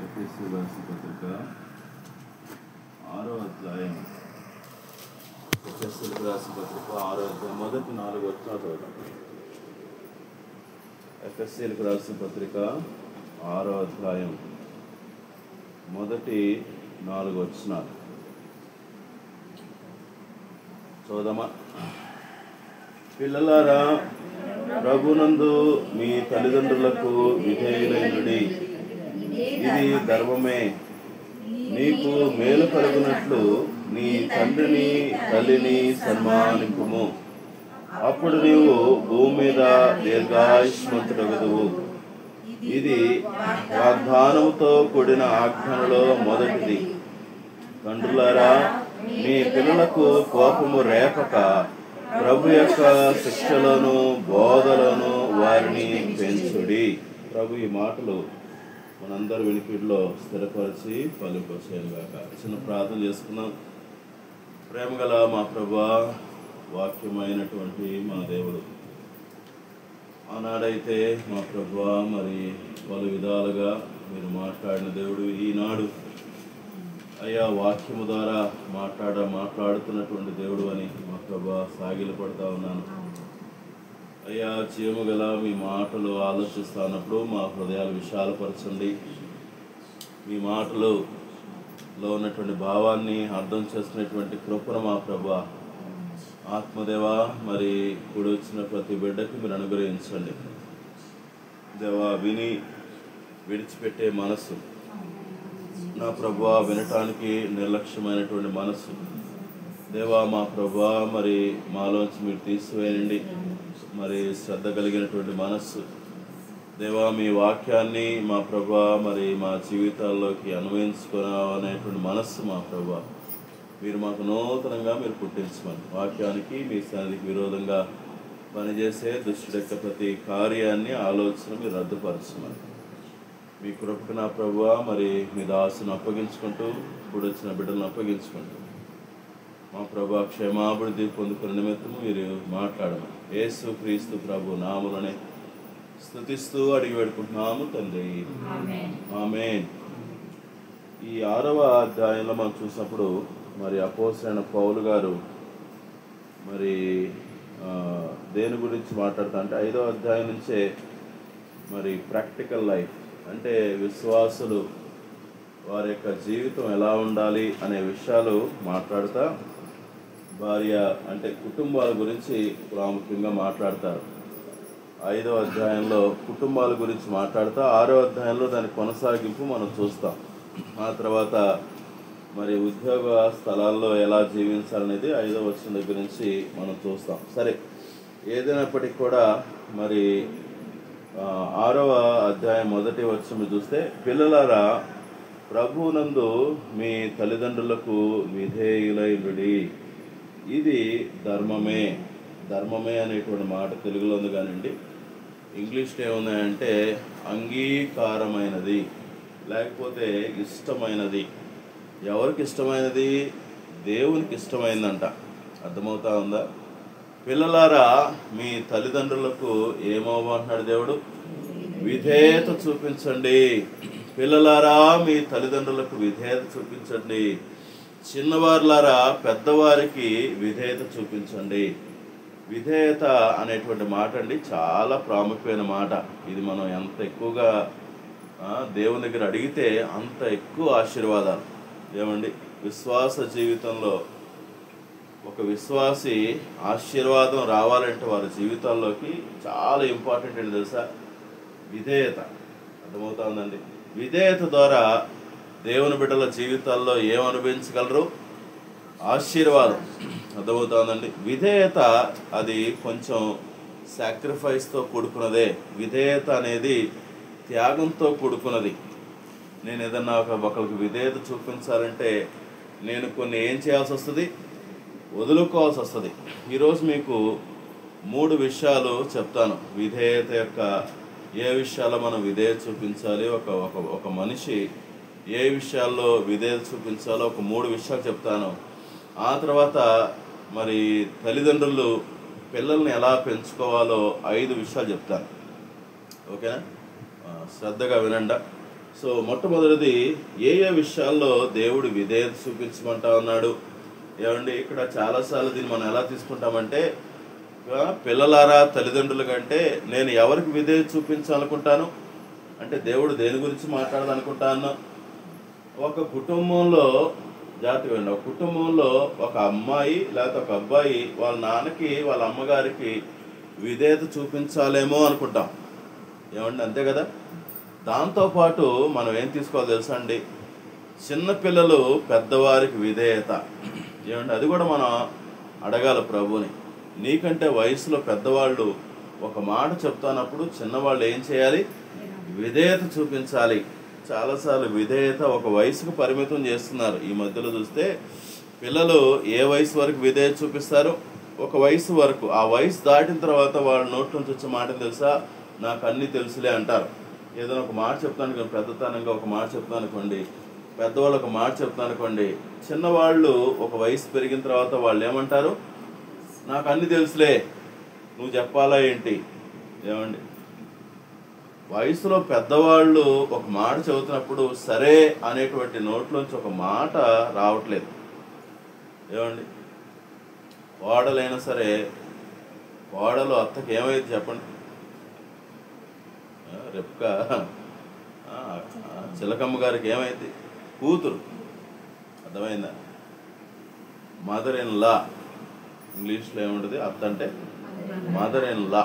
ఎఫెసీయులకు రాసిన పత్రిక 6వ అధ్యాయం. ఎఫెసీయులకు రాసిన పత్రిక 6వ అధ్యాయం మొదటి 4 వచనాలు చదువుదాం. ఎఫెసీయులకు రాసిన పత్రిక 6వ అధ్యాయం మొదటి 4 వచనాలు చదువుదామా? పిల్లలారా, ప్రభునందు మీ తల్లిదండ్రులకు విధేయులైనడి, ఇది ధర్మమే. నీకు మేలు కలుగునట్లు నీ తండ్రిని తల్లిని సన్మానింపుము, అప్పుడు నీవు భూమి మీద దీర్ఘాయుష్మంతుడగుదువు. ఇది వాగ్దానముతో కూడిన ఆజ్ఞలలో మొదటిది. తండ్రులారా, మీ పిల్లలకు కోపము రేపక ప్రభు యొక్క శిక్షలోను బోధలోను వారిని పెంచుడి. ప్రభు ఈ మాటలు మనందరి వినికిడిలో స్థిరపరిచి ఫలింపచేయనుగాక. చిన్న ప్రార్థన చేసుకున్నాం. ప్రేమగల మా ప్రభువా, వాక్యమైనటువంటి మా దేవుడు, ఆనాడైతే మా ప్రభువా మరి పలు విధాలుగా మీరు మాట్లాడిన దేవుడు, ఈనాడు అయ్యా వాక్యము ద్వారా మాట్లాడుతున్నటువంటి దేవుడు అని మా ప్రభువా సాగిలు పడతా ఉన్నాను. అయ్యా, జీవము గల మీ మాటలు ఆలోచిస్తున్నప్పుడు మా హృదయాలు విశాలపరచండి. మీ మాటలలో ఉన్నటువంటి భావాన్ని అర్థం చేసుకునేటువంటి కృపను మా ప్రభువా ఆత్మదేవా మరి కూడి వచ్చిన ప్రతి బిడ్డకి మీరు అనుగ్రహించండి. దేవా, విని విడిచిపెట్టే మనసు నా ప్రభువా, వినటానికి నిర్లక్ష్యమైనటువంటి మనసు దేవా మా ప్రభువా మరి మాలోంచి మీరు తీసివేయండి. మరి శ్రద్ధ కలిగినటువంటి మనస్సు దేవా, మీ వాక్యాన్ని మా ప్రభువా మరి మా జీవితాల్లోకి అన్వయించుకునేటువంటి మనస్సు మా ప్రభువా మీరు మాకు నూతనంగా మీరు పుట్టించమని, వాక్యానికి మీ సన్నిధికి విరోధంగా పనిచేసే దుష్టుడి యొక్క ప్రతి కార్యాన్ని ఆలోచన మీరు రద్దుపరచమని, మీ కృపకు నా ప్రభువా మరి మీ దాసును అప్పగించుకుంటూ ఇప్పుడు వచ్చిన బిడ్డలను అప్పగించుకుంటూ మా ప్రభువా క్షేమాభివృద్ధి పొందుకునే నిమిత్తము మీరు మాట్లాడమని యేసు క్రీస్తు ప్రభు నామములోనే స్తుతిస్తూ అడిగి పెడుకుంటున్నాము తండ్రి, ఆమేన్. ఈ 6వ అధ్యాయంలో మనం చూసినప్పుడు మరి అపోస్తలుడైన పౌలు గారు మరి దేని గురించి మాట్లాడుతా అంటే 5వ అధ్యాయం నుంచే మరి ప్రాక్టికల్ లైఫ్ అంటే విశ్వాసులు వారి యొక్క జీవితం ఎలా ఉండాలి అనే విషయాలు మాట్లాడుతా భార్య అంటే కుటుంబాల గురించి ప్రాముఖ్యంగా మాట్లాడతారు. 5వ అధ్యాయంలో కుటుంబాల గురించి మాట్లాడుతా 6వ అధ్యాయంలో దాని కొనసాగింపు మనం చూస్తాం. ఆ తర్వాత మరి ఉద్యోగ స్థలాల్లో ఎలా జీవించాలనేది 5వ వచనం దగ్గర నుంచి మనం చూస్తాం. సరే, ఏదైనప్పటికీ కూడా మరి 6వ అధ్యాయం మొదటి వచనం చూస్తే, పిల్లలారా ప్రభువునందు మీ తల్లిదండ్రులకు విధేయులైనడి, ఇది ధర్మమే. ధర్మమే అనేటువంటి మాట తెలుగులో ఉంది కానివ్వండి, ఇంగ్లీష్లో ఏమున్నాయంటే అంగీకారమైనది లేకపోతే ఇష్టమైనది. ఎవరికి ఇష్టమైనది? దేవునికి ఇష్టమైందంట. అర్థమవుతా ఉందా? పిల్లలారా మీ తల్లిదండ్రులకు ఏమవ్వమంటున్నాడు దేవుడు? విధేయత చూపించండి. పిల్లలారా మీ తల్లిదండ్రులకు విధేయత చూపించండి. చిన్నవారులారా పెద్దవారికి విధేయత చూపించండి. విధేయత అనేటువంటి మాట అండి చాలా ప్రాముఖ్యమైన మాట. ఇది మనం ఎంత ఎక్కువగా దేవుని దగ్గర అడిగితే అంత ఎక్కువ ఆశీర్వాదాలు. ఏమండి, విశ్వాస జీవితంలో ఒక విశ్వాసి ఆశీర్వాదం రావాలంటే వారి జీవితాల్లోకి చాలా ఇంపార్టెంట్ ఏంటి తెలుసా? విధేయత. అర్థమవుతా ఉందండి? విధేయత ద్వారా దేవుని బిడ్డల జీవితాల్లో ఏం అనుభవించగలరు? ఆశీర్వాదం. అర్థమవుతా ఉందండి? విధేయత అది కొంచెం సాక్రిఫైస్తో కూడుకున్నదే. విధేయత అనేది త్యాగంతో కూడుకున్నది. నేను ఏదన్నా ఒకరికి విధేయత చూపించాలంటే నేను కొన్ని ఏం చేయాల్సి వస్తుంది? వదులుకోవాల్సి వస్తుంది. ఈరోజు మీకు 3 విషయాలు చెప్తాను. విధేయత యొక్క ఏ విషయాల్లో మనం విధేయత చూపించాలి, ఒక మనిషి ఏ విషయాల్లో విధేయత చూపించాలో ఒక 3 విషయాలు చెప్తాను. ఆ తర్వాత మరి తల్లిదండ్రులు పిల్లల్ని ఎలా పెంచుకోవాలో 5 విషయాలు చెప్తాను. ఓకేనా? శ్రద్ధగా వినండి. సో మొట్టమొదటిది ఏ విషయాల్లో దేవుడు విధేయత చూపించమంటా ఉన్నాడు. ఏమండి, ఇక్కడ చాలాసార్లు దీన్ని మనం ఎలా తీసుకుంటామంటే, పిల్లలారా తల్లిదండ్రుల కంటే నేను ఎవరికి విధేయత చూపించాలనుకుంటాను అంటే దేవుడు దేని గురించి మాట్లాడాలనుకుంటాను. ఒక కుటుంబంలో ఒక కుటుంబంలో ఒక అమ్మాయి లేకపోతే ఒక అబ్బాయి వాళ్ళ నాన్నకి వాళ్ళ అమ్మగారికి విధేయత చూపించాలేమో అనుకుంటాం. ఏమండి, అంతే కదా. దాంతోపాటు మనం ఏం తీసుకోవాలి తెలుసా అండి, చిన్నపిల్లలు పెద్దవారికి విధేయత. ఏమండి, అది కూడా మనం అడగాలి ప్రభుని. నీకంటే వయసులో పెద్దవాళ్ళు ఒక మాట చెప్తానప్పుడు చిన్నవాళ్ళు ఏం చేయాలి? విధేయత చూపించాలి. చాలాసార్లు విధేయత ఒక వయసుకు పరిమితం చేస్తున్నారు. ఈ మధ్యలో చూస్తే పిల్లలు ఏ వయసు వరకు విధేయత చూపిస్తారు? ఒక వయసు వరకు. ఆ వయసు దాటిన తర్వాత వాళ్ళ నోటి నుంచి వచ్చే మాట తెలుసా? నాకు అన్నీ తెలుసులే అంటారు. ఏదైనా ఒక మాట చెప్తాను, పెద్దతనంగా ఒక మాట చెప్తాను అనుకోండి, పెద్దవాళ్ళు ఒక మాట చెప్తాను అనుకోండి, చిన్నవాళ్ళు ఒక వయసు పెరిగిన తర్వాత వాళ్ళు ఏమంటారు? నాకు అన్నీ తెలుసులే, నువ్వు చెప్పాలా ఏంటి? ఏమండి, వయసులో పెద్దవాళ్ళు ఒక మాట చదువుతున్నప్పుడు సరే అనేటువంటి నోట్లోంచి ఒక మాట రావట్లేదు. ఏమండి, కోడలైనా సరే, కోడలు అత్తకి ఏమైంది చెప్పండి? రెప్కా చిలకమ్మ గారికి ఏమైంది? కూతురు. అర్థమైందా? Mother in law. ఇంగ్లీష్లో ఏముంటుంది అత్త అంటే? మదర్ ఇన్ లా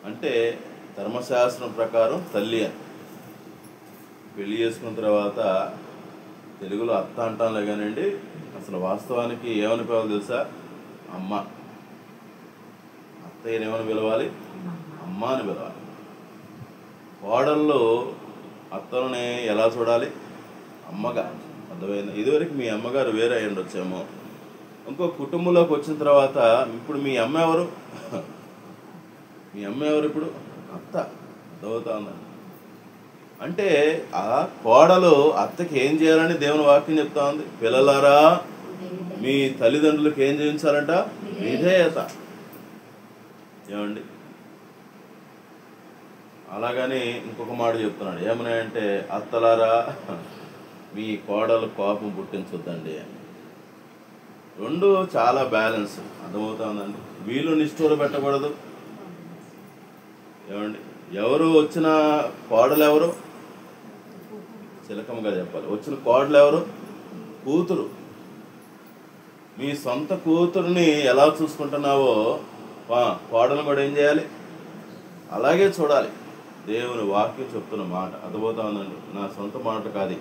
అంటే ధర్మశాస్త్రం ప్రకారం తల్లి అని. పెళ్లి చేసుకున్న తర్వాత తెలుగులో అత్త అంటాంలే కానివ్వండి, అసలు వాస్తవానికి ఏమని పిలవాలి తెలుసా? అమ్మ. అత్తయ్యని ఏమని పిలవాలి? అమ్మ అని పిలవాలి. కోడళ్ళు అత్తలని ఎలా చూడాలి? అమ్మగా. అర్థమైంది? ఇదివరకు మీ అమ్మగారు వేరే అయ్యి ఉండొచ్చేమో. ఇంకో కుటుంబంలోకి వచ్చిన తర్వాత ఇప్పుడు మీ అమ్మ ఎవరు? మీ అమ్మ ఎవరు ఇప్పుడు? అత్త. అర్థమవుతా ఉందండి. అంటే ఆ కోడలు అత్తకి ఏం చేయాలని దేవుని వాక్యం చెప్తా ఉంది. పిల్లలారా మీ తల్లిదండ్రులకు ఏం చేయించాలంట? విధేయత. ఏమండి, అలాగని ఇంకొక మాట చెప్తున్నాడు. ఏమన్నాయంటే, అత్తలారా మీ కోడలు కోపం పుట్టించొద్దండి అని. రెండు చాలా బ్యాలెన్స్. అర్థమవుతా ఉందండి. వీళ్ళు నిష్ఠూర పెట్టకూడదు. ఏమండి, ఎవరు వచ్చిన కోడలు ఎవరు? చిలకమ్మగా చెప్పాలి. వచ్చిన కోడలు ఎవరు? కూతురు. మీ సొంత కూతురుని ఎలా చూసుకుంటున్నావో కోడలు కూడా ఏం చేయాలి? అలాగే చూడాలి. దేవుని వాక్యం చెప్తున్న మాట. అర్థమవుతా ఉందండి. నా సొంత మాట కాదు,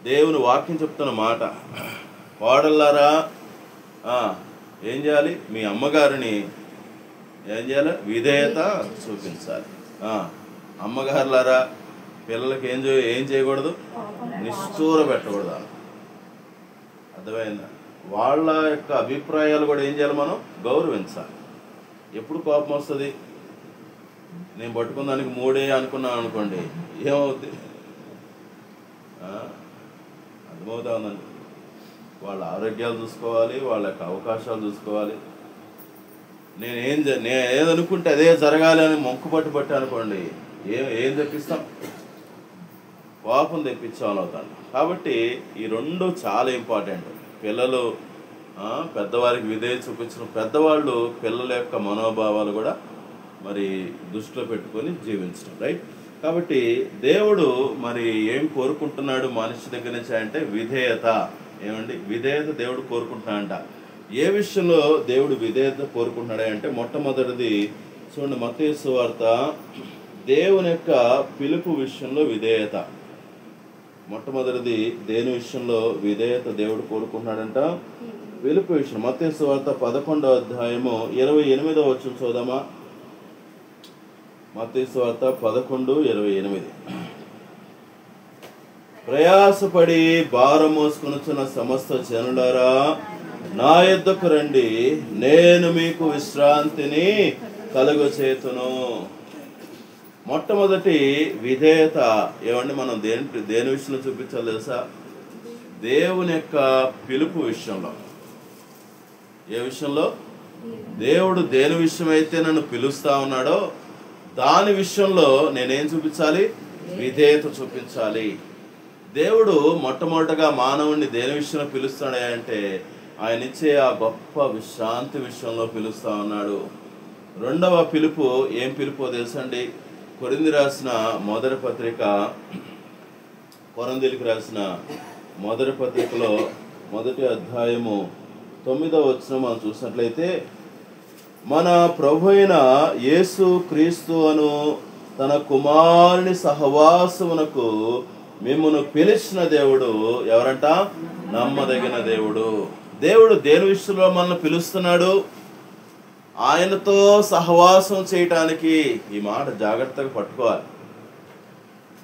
దేవుని వాక్యం చెప్తున్న మాట. కోడళ్ళారా ఏం చేయాలి? మీ అమ్మగారిని ఏం చేయాలి? విధేయత చూపించాలి. అమ్మగారులారా పిల్లలకి ఏం చేయకూడదు? నిష్ఠూర పెట్టకూడదు. అర్థమైందా? వాళ్ళ యొక్క అభిప్రాయాలు కూడా ఏం చేయాలి? మనం గౌరవించాలి. ఎప్పుడు కోపం వస్తుంది? నేను పట్టుకున్న దానికి 3 అనుకున్నాను అనుకోండి, ఏమవుద్ది? అర్థమవుతా ఉందండి. వాళ్ళ ఆరోగ్యాలు చూసుకోవాలి, వాళ్ళ యొక్క అవకాశాలు చూసుకోవాలి. నేను ఏదనుకుంటే అదే జరగాలి అని మొక్కు పట్టు అనుకోండి, ఏం తెప్పిస్తాం? కోపం తెప్పించాలని అవుతాను. కాబట్టి ఈ రెండు చాలా ఇంపార్టెంట్. పిల్లలు పెద్దవారికి విధేయత చూపించిన పెద్దవాళ్ళు పిల్లల యొక్క మనోభావాలు కూడా మరి దృష్టిలో పెట్టుకొని జీవించడం. రైట్? కాబట్టి దేవుడు మరి ఏం కోరుకుంటున్నాడు మనిషి దగ్గర నుంచి అంటే విధేయత. ఏమండి, విధేయత దేవుడు కోరుకుంటున్నాడంట. ఏ విషయంలో దేవుడు విధేయత కోరుకుంటున్నాడు అంటే, మొట్టమొదటిది చూడండి, మత్తయి సువార్త దేవుని యొక్క పిలుపు విషయంలో విధేయత. మొట్టమొదటిది దేని విషయంలో విధేయత దేవుడు కోరుకుంటున్నాడంట? పిలుపు విషయం. మత్తయి సువార్త 11వ అధ్యాయము 28వ వచనం చూద్దామా? మత్తయి సువార్త 11:28. ప్రయాసపడి భారం మోసుకొనుచున్న సమస్త జనులారా నా యొద్దకు రండి, నేను మీకు విశ్రాంతిని కలుగచేతును. మొట్టమొదటి విధేయత ఏమండి మనం దేని విషయంలో చూపించాలి తెలుసా? దేవుని యొక్క పిలుపు విషయంలో. ఏ విషయంలో? దేవుడు దేని విషయం అయితే నన్ను పిలుస్తా ఉన్నాడో దాని విషయంలో నేనేం చూపించాలి? విధేయత చూపించాలి. దేవుడు మొట్టమొదటగా మానవుణ్ణి దేని విషయంలో పిలుస్తాడే అంటే ఆయన ఇచ్చే ఆ గొప్ప విశ్రాంతి విషయంలో పిలుస్తా ఉన్నాడు. రెండవ పిలుపు ఏం పిలుపో తెలుసండి? కొరింథీయులకు రాసిన మొదటి పత్రికలో మొదటి అధ్యాయము 9వ వచనం మనం చూసినట్లయితే, మన ప్రభు అయిన యేసు క్రీస్తు అను తన కుమారుని సహవాసమునకు మిమ్మును పిలిచిన దేవుడు ఎవరంట? నమ్మదగిన దేవుడు. దేవుడు దేని విషయంలో మనల్ని పిలుస్తున్నాడు? ఆయనతో సహవాసం చేయటానికి. ఈ మాట జాగ్రత్తగా పట్టుకోవాలి.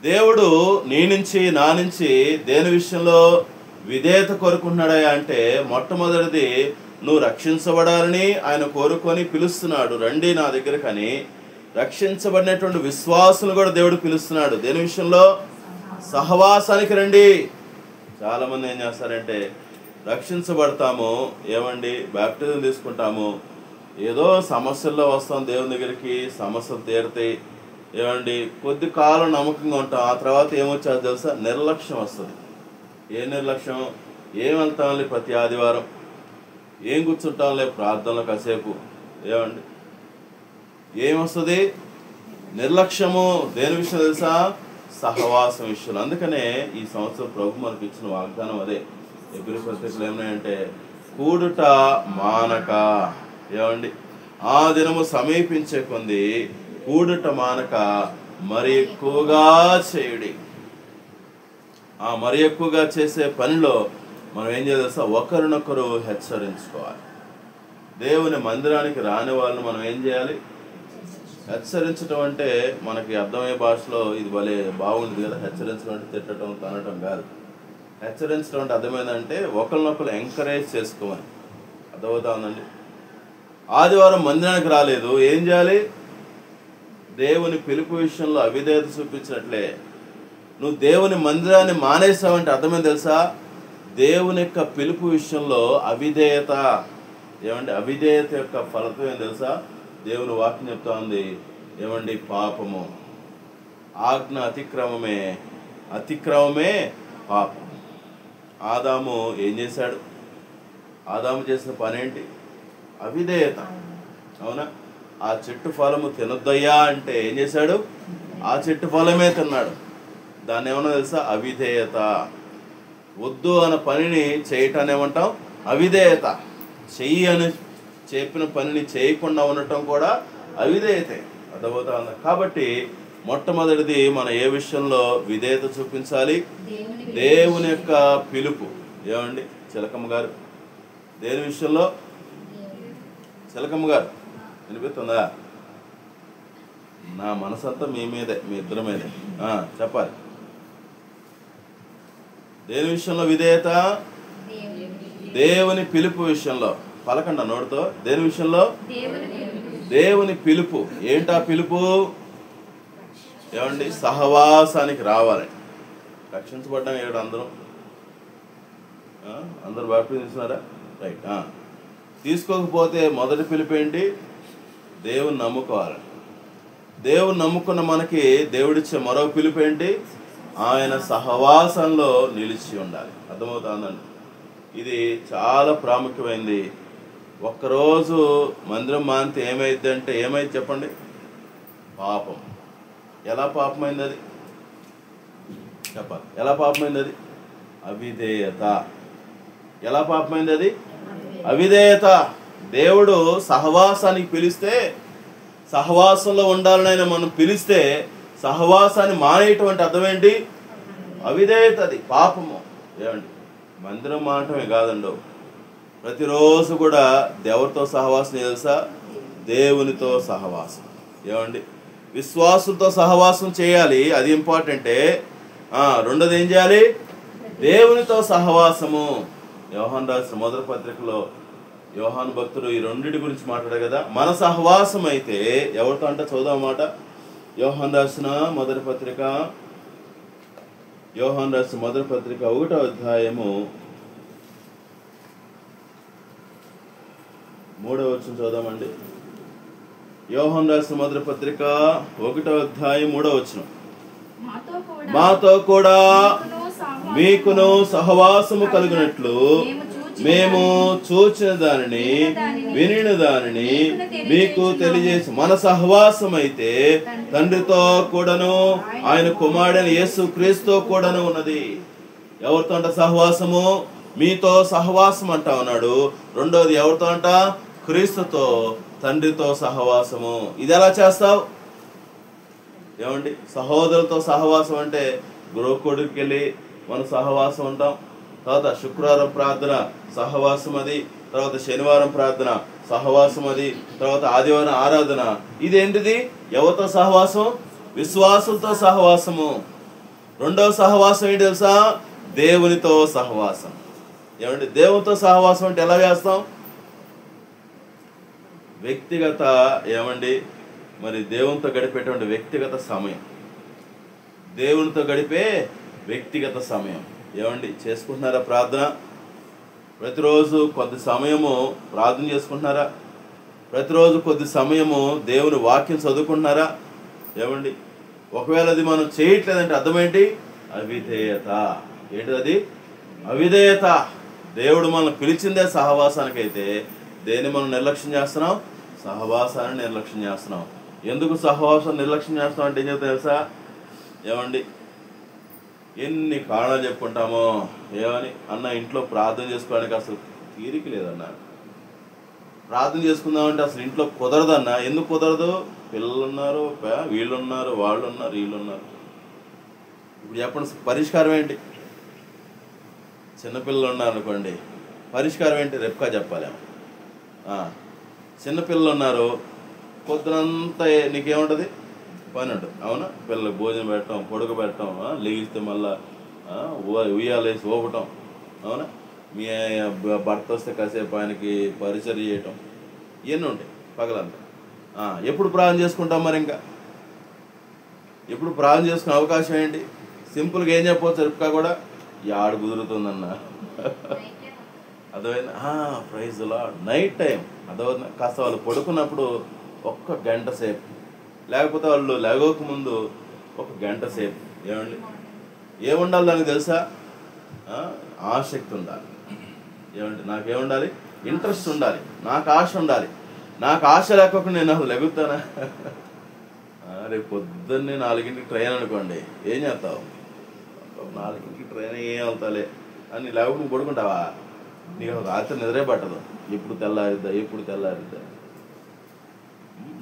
దేవుడు నీ నుంచి నా నుంచి దేని విషయంలో విధేయత కోరుకుంటున్నాడా అంటే, మొట్టమొదటిది నువ్వు రక్షించబడాలని ఆయన కోరుకొని పిలుస్తున్నాడు. రండి నా దగ్గరకని. రక్షించబడినటువంటి విశ్వాసులు కూడా దేవుడు పిలుస్తున్నాడు. దేని విషయంలో? సహవాసానికి రండి. చాలా మంది ఏం చేస్తారంటే, రక్షించబడతాము, ఏమండి బాప్టిజం తీసుకుంటాము, ఏదో సమస్యల్లో వస్తాం దేవుని దగ్గరికి, సమస్యలు తీరుతాయి, ఏమండి కొద్ది కాలం నమ్మకంగా ఉంటాం. ఆ తర్వాత ఏమొచ్చాదో తెలుసా? నిర్లక్ష్యం వస్తుంది. ఏ నిర్లక్ష్యం? ఏం వెళ్తాంలే ప్రతి ఆదివారం, ఏం కూర్చుంటాంలే ప్రార్థనలో కాసేపు, ఏమండి ఏమొస్తుంది? నిర్లక్ష్యము. దేని విషయం తెలుసా? సహవాసం విషయంలో. అందుకనే ఈ సంవత్సరం ప్రభు మనకు ఇచ్చిన వాగ్దానం అదే. ఎబ్రీ పత్రికలు ఏమన్నాయంటే, కూడుట మానక, ఏమండి ఆ దినము సమీపించే కొంది కూడుట మానక మరి ఎక్కువగా చేయుడి. ఆ మరి ఎక్కువగా చేసే పనిలో మనం ఏం చేయాలి? ఒకరినొకరు హెచ్చరించుకోవాలి. దేవుని మందిరానికి రాని వాళ్ళని మనం ఏం చేయాలి? హెచ్చరించడం అంటే మనకి అర్థమయ్యే భాషలో ఇది భలే బాగుంది కదా. హెచ్చరించడం అంటే తిట్టడం, తనటం కాదు. హెచ్చరించడం అంటే అర్థమైందంటే ఒకరినొకరు ఎంకరేజ్ చేసుకోమని. అర్థమవుతా ఉందండి. ఆదివారం మందిరానికి రాలేదు, ఏం చేయాలి? దేవుని పిలుపు విషయంలో అవిధేయత చూపించినట్లే నువ్వు దేవుని మందిరాన్ని మానేసావంటే అర్థమైంది తెలుసా? దేవుని యొక్క పిలుపు విషయంలో అవిధేయత. ఏమండి అవిధేయత యొక్క ఫలితం ఏం తెలుసా? దేవుని వాక్యం చెప్తా ఉంది, ఏమండి పాపము. ఆజ్ఞ అతిక్రమమే పాపం. ఆదాము ఏం చేశాడు? ఆదాము చేసిన పని ఏంటి? అవిధేయత. అవునా? ఆ చెట్టు ఫలము తినొద్దయ్యా అంటే ఏం చేశాడు? ఆ చెట్టు ఫలమే తిన్నాడు. దాన్ని ఏమన్నా తెలుసా? అవిధేయత. వద్దు అన్న పనిని చేయటాన్ని ఏమంటాం? అవిధేయత. చెయ్యి అని చెప్పిన పనిని చేయకుండా ఉండటం కూడా అవిధేయతే. అర్థమవుతా ఉందా? కాబట్టి మొట్టమొదటిది మనం ఏ విషయంలో విధేయత చూపించాలి? దేవుని యొక్క పిలుపు. ఏమండి చిలకమ్మ గారు, దేని విషయంలో? చిలకమ్మ గారు వినిపిస్తుందా? నా మనసంతా మీ మీదే, మీ ఇద్దరి మీదే. చెప్పాలి. దేని విషయంలో విధేయత? దేవుని పిలుపు విషయంలో. పలకండి నోటితో. దేని విషయంలో? దేవుని పిలుపు. ఏంటా పిలుపు? ఏమండి సహవాసానికి రావాలి. రక్షించబడ్డాం ఏడు అందరూ బాప్టిజం తీసుకున్నారా? రైట్. తీసుకోకపోతే మొదటి పిలుపు ఏంటి? దేవుని నమ్ముకోవాలి. దేవుని నమ్ముకున్న మనకి దేవుడిచ్చే మరో పిలుపు ఏంటి? ఆయన సహవాసంలో నిలిచి ఉండాలి. అర్థమవుతుందండి. ఇది చాలా ప్రాముఖ్యమైనది. ఒక్కరోజు మందిరం మానితే ఏమైంది అంటే ఏమైంది చెప్పండి? పాపం. ఎలా పాపమైంది అది? చెప్పాలి. ఎలా పాపమైంది అది? అవిధేయత. ఎలా పాపమైంది అది? అవిధేయత. దేవుడు సహవాసానికి పిలిస్తే, సహవాసంలో ఉండాలని ఆయన మనం పిలిస్తే సహవాసాన్ని మానేటువంటి అర్థం ఏంటి? అవిధేయత. అది పాపము. ఏమండి మందిరం మానటమే కాదండి, ప్రతిరోజు కూడా దేవుడితో సహవాసం తెలుసా? దేవునితో సహవాసం. ఏమండి విశ్వాసులతో సహవాసం చేయాలి, అది ఇంపార్టెంటే. రెండోది ఏం చేయాలి? దేవునితో సహవాసము. యోహాను రాసిన మొదటి పత్రికలో యోహాను భక్తుడు ఈ రెండింటి గురించి మాట్లాడారు కదా. మన సహవాసం అయితే ఎవరితో అంటే చూద్దాం మాట. యోహాను రాసిన మొదటి పత్రిక 1వ అధ్యాయము 3వ వచనం చూద్దామండి. యోహాను రాసిన మొదటి పత్రిక 1వ అధ్యాయం 3వ వచనం. మాతో కూడా మీకును సహవాసము కలిగినట్లు మేము చూచిన దానిని వినిన దానిని మీకు తెలియజేసి, మన సహవాసం అయితే తండ్రితో కూడాను ఆయన కుమారుడైన యేసు క్రీస్తుతో కూడాను ఉన్నది. ఎవరితో అంట సహవాసము? మీతో సహవాసం అంటా ఉన్నాడు. రెండోది ఎవరితో అంట? క్రీస్తుతో, తండ్రితో సహవాసము. ఇది ఎలా చేస్తావు? ఏమండి, సహోదరులతో సహవాసం అంటే గృహకుడికి వెళ్ళి మనం సహవాసం ఉంటాం. తర్వాత శుక్రవారం ప్రార్థన సహవాసం అది, తర్వాత శనివారం ప్రార్థన సహవాసం అది, తర్వాత ఆదివారం ఆరాధన. ఇదేంటిది? ఎవరితో సహవాసం? విశ్వాసులతో సహవాసము. రెండవ సహవాసం ఏంటి తెలుసా? దేవునితో సహవాసం. ఏమండి, దేవునితో సహవాసం అంటే ఎలా చేస్తాం? వ్యక్తిగత ఏమండి మరి దేవునితో గడిపేటువంటి వ్యక్తిగత సమయం, దేవునితో గడిపే వ్యక్తిగత సమయం. ఏమండి, చేసుకుంటున్నారా ప్రార్థన? ప్రతిరోజు కొద్ది సమయము ప్రార్థన చేసుకుంటున్నారా? ప్రతిరోజు కొద్ది సమయము దేవుని వాక్యం చదువుకుంటున్నారా? ఏమండి, ఒకవేళ అది మనం చేయట్లేదంటే అర్థం ఏంటి? అవిధేయత. ఏంటిది? అవిధేయత. దేవుడు మనం పిలిచిందే సహవాసానికైతే దేన్ని మనం నిర్లక్ష్యం చేస్తున్నాం? సహవాసాన్ని నిర్లక్ష్యం చేస్తున్నాం. ఎందుకు సహవాసం నిర్లక్ష్యం చేస్తున్నాం అంటే ఏం చెప్తా తెలుసా? ఏమండి, ఎన్ని కారణాలు చెప్పుకుంటామో. ఏమని? అన్న ఇంట్లో ప్రార్థన చేసుకోవడానికి అసలు తీరిక లేదన్న. ప్రార్థన చేసుకుందామంటే అసలు ఇంట్లో కుదరదన్న. ఎందుకు కుదరదు? పిల్లలు ఉన్నారు, వీళ్ళున్నారు, వాళ్ళు ఉన్నారు, వీళ్ళున్నారు. ఇప్పుడు చెప్పండి, పరిష్కారం ఏంటి? చిన్నపిల్లలు ఉన్నారు అనుకోండి, పరిష్కారం ఏంటి? రేపుగా చెప్పాలి. చిన్నపిల్లలు ఉన్నారు, పొద్దునంతా నీకేముంటుంది? పని ఉంటుంది. అవునా? పిల్లలకు భోజనం పెట్టడం, పొడుగు పెట్టడం, లెగిస్తే మళ్ళా ఉయ్యాలేసి ఊపటం. అవునా? మీ భర్త వస్తే కాసేపు ఆయనకి పరిచర్య చేయటం, ఇవన్నీ ఉంటాయి పగలంతా. ఎప్పుడు ప్రార్థన చేసుకుంటాం? మరి ఇంకా ఎప్పుడు ప్రార్థన చేసుకునే అవకాశం ఏంటి? సింపుల్గా ఏం చెప్పవచ్చు రేపుగా కూడా? యాడు కుదురుతుందన్న. అర్థమైంది? Praise lord. నైట్ టైం అర్థమవుతుంది. కాస్త వాళ్ళు పడుకున్నప్పుడు ఒక్క గంట సేపు, లేకపోతే వాళ్ళు లేవక ముందు ఒక గంట సేపు. ఏమండి, ఏముండాలి దానికి తెలుసా? ఆసక్తి ఉండాలి. ఏమండి, నాకేముండాలి? ఇంట్రెస్ట్ ఉండాలి, నాకు ఆశ ఉండాలి. నాకు ఆశ లేకపోతే నేను అసలు లెగుతానా? రేపు పొద్దున్నే 4ంటికి ట్రైన్ అనుకోండి, ఏం చేస్తావు? 4ంటికి ట్రైన్ ఏం అవుతాలే అని లేకపోతే నువ్వు పడుకుంటావా? నీకు రాత్రి నిద్రే పట్టదు. ఎప్పుడు తెల్లారిద్దా, ఎప్పుడు తెల్లారిద్దా.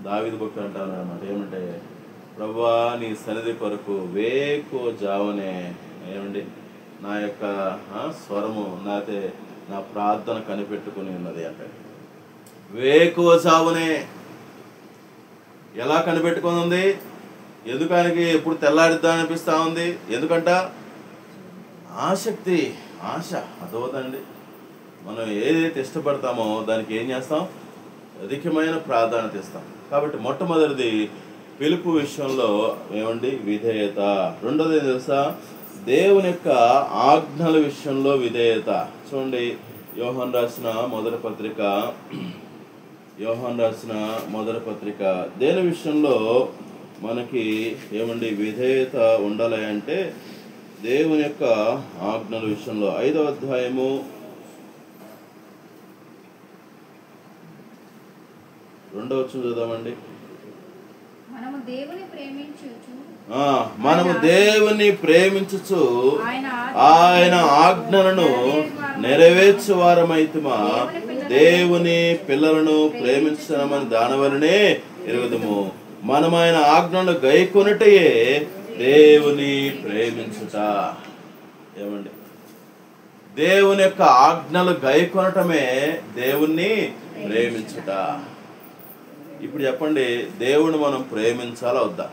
దావీదు భక్తుడు అంటాను అన్నమాట. ఏమంటే, ప్రభువా నీ సన్నిధి కొరకు వేకో జావనే ఏమండి నా యొక్క స్వరము నాతే నా ప్రార్థన కనిపెట్టుకుని ఉన్నది అంటే. వేకువ జావునే ఎలా కనిపెట్టుకుని ఉంది? ఎందుకనికి ఎప్పుడు తెల్లారిద్దా అనిపిస్తా ఉంది? ఎందుకంట? ఆసక్తి, ఆశ. అదవుతండి. మనం ఏదైతే ఇష్టపడతామో దానికి ఏం చేస్తాం? అధికమైన ప్రాధాన్యత ఇస్తాం. కాబట్టి మొట్టమొదటిది పిలుపు విషయంలో ఏమండి? విధేయత. రెండోది తెలుసా? దేవుని యొక్క ఆజ్ఞల విషయంలో విధేయత. చూడండి, యోహాను రాసిన మొదటి పత్రిక దేని విషయంలో మనకి ఏమండి విధేయత ఉండాలి అంటే దేవుని యొక్క ఆజ్ఞల విషయంలో 5వ అధ్యాయము 2వ వచనం చదవండి. మనము దేవుని ప్రేమించుచు ఆయన ఆజ్ఞలను నెరవేర్చు వారమైతుమా దేవుని పిల్లలను ప్రేమించమని దాని వలనే ఎరుగుదుము. మనం ఆయన ఆజ్ఞలను గైకొనుటయే దేవుని ప్రేమించుట. ఏమండి, దేవుని యొక్క ఆజ్ఞలు గైకొనటమే దేవుణ్ణి ప్రేమించుట. ఇప్పుడు చెప్పండి, దేవుని మనం ప్రేమించాలా వద్దా?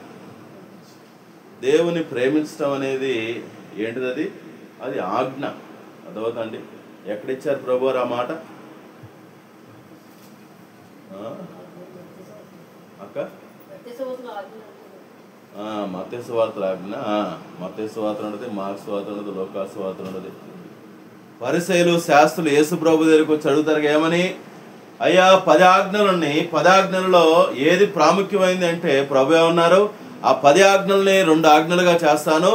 దేవుని ప్రేమించటం అనేది ఏంటిది? అది ఆజ్ఞ. అదవుతండి. ఎక్కడిచ్చారు ప్రభు ఆ మాట? అక్క మత్తయి సువార్తల ఆజ్ఞ. మత్తయి సువార్త ఉండదు, మార్కు సువార్త ఉండదు, లూకా సువార్త ఉండదు. పరిసయ్యులు శాస్త్రులు యేసు ప్రభు దగ్గరికి వచ్చి అడుగుతారు, ఏమని? అయ్యా 10 ఆజ్ఞలు ఉన్నాయి, 10 ఆజ్ఞలలో ఏది ప్రాముఖ్యమైంది అంటే ప్రభు ఏమన్నారు? ఆ 10 ఆజ్ఞల్ని 2 ఆజ్ఞలుగా చేస్తాను,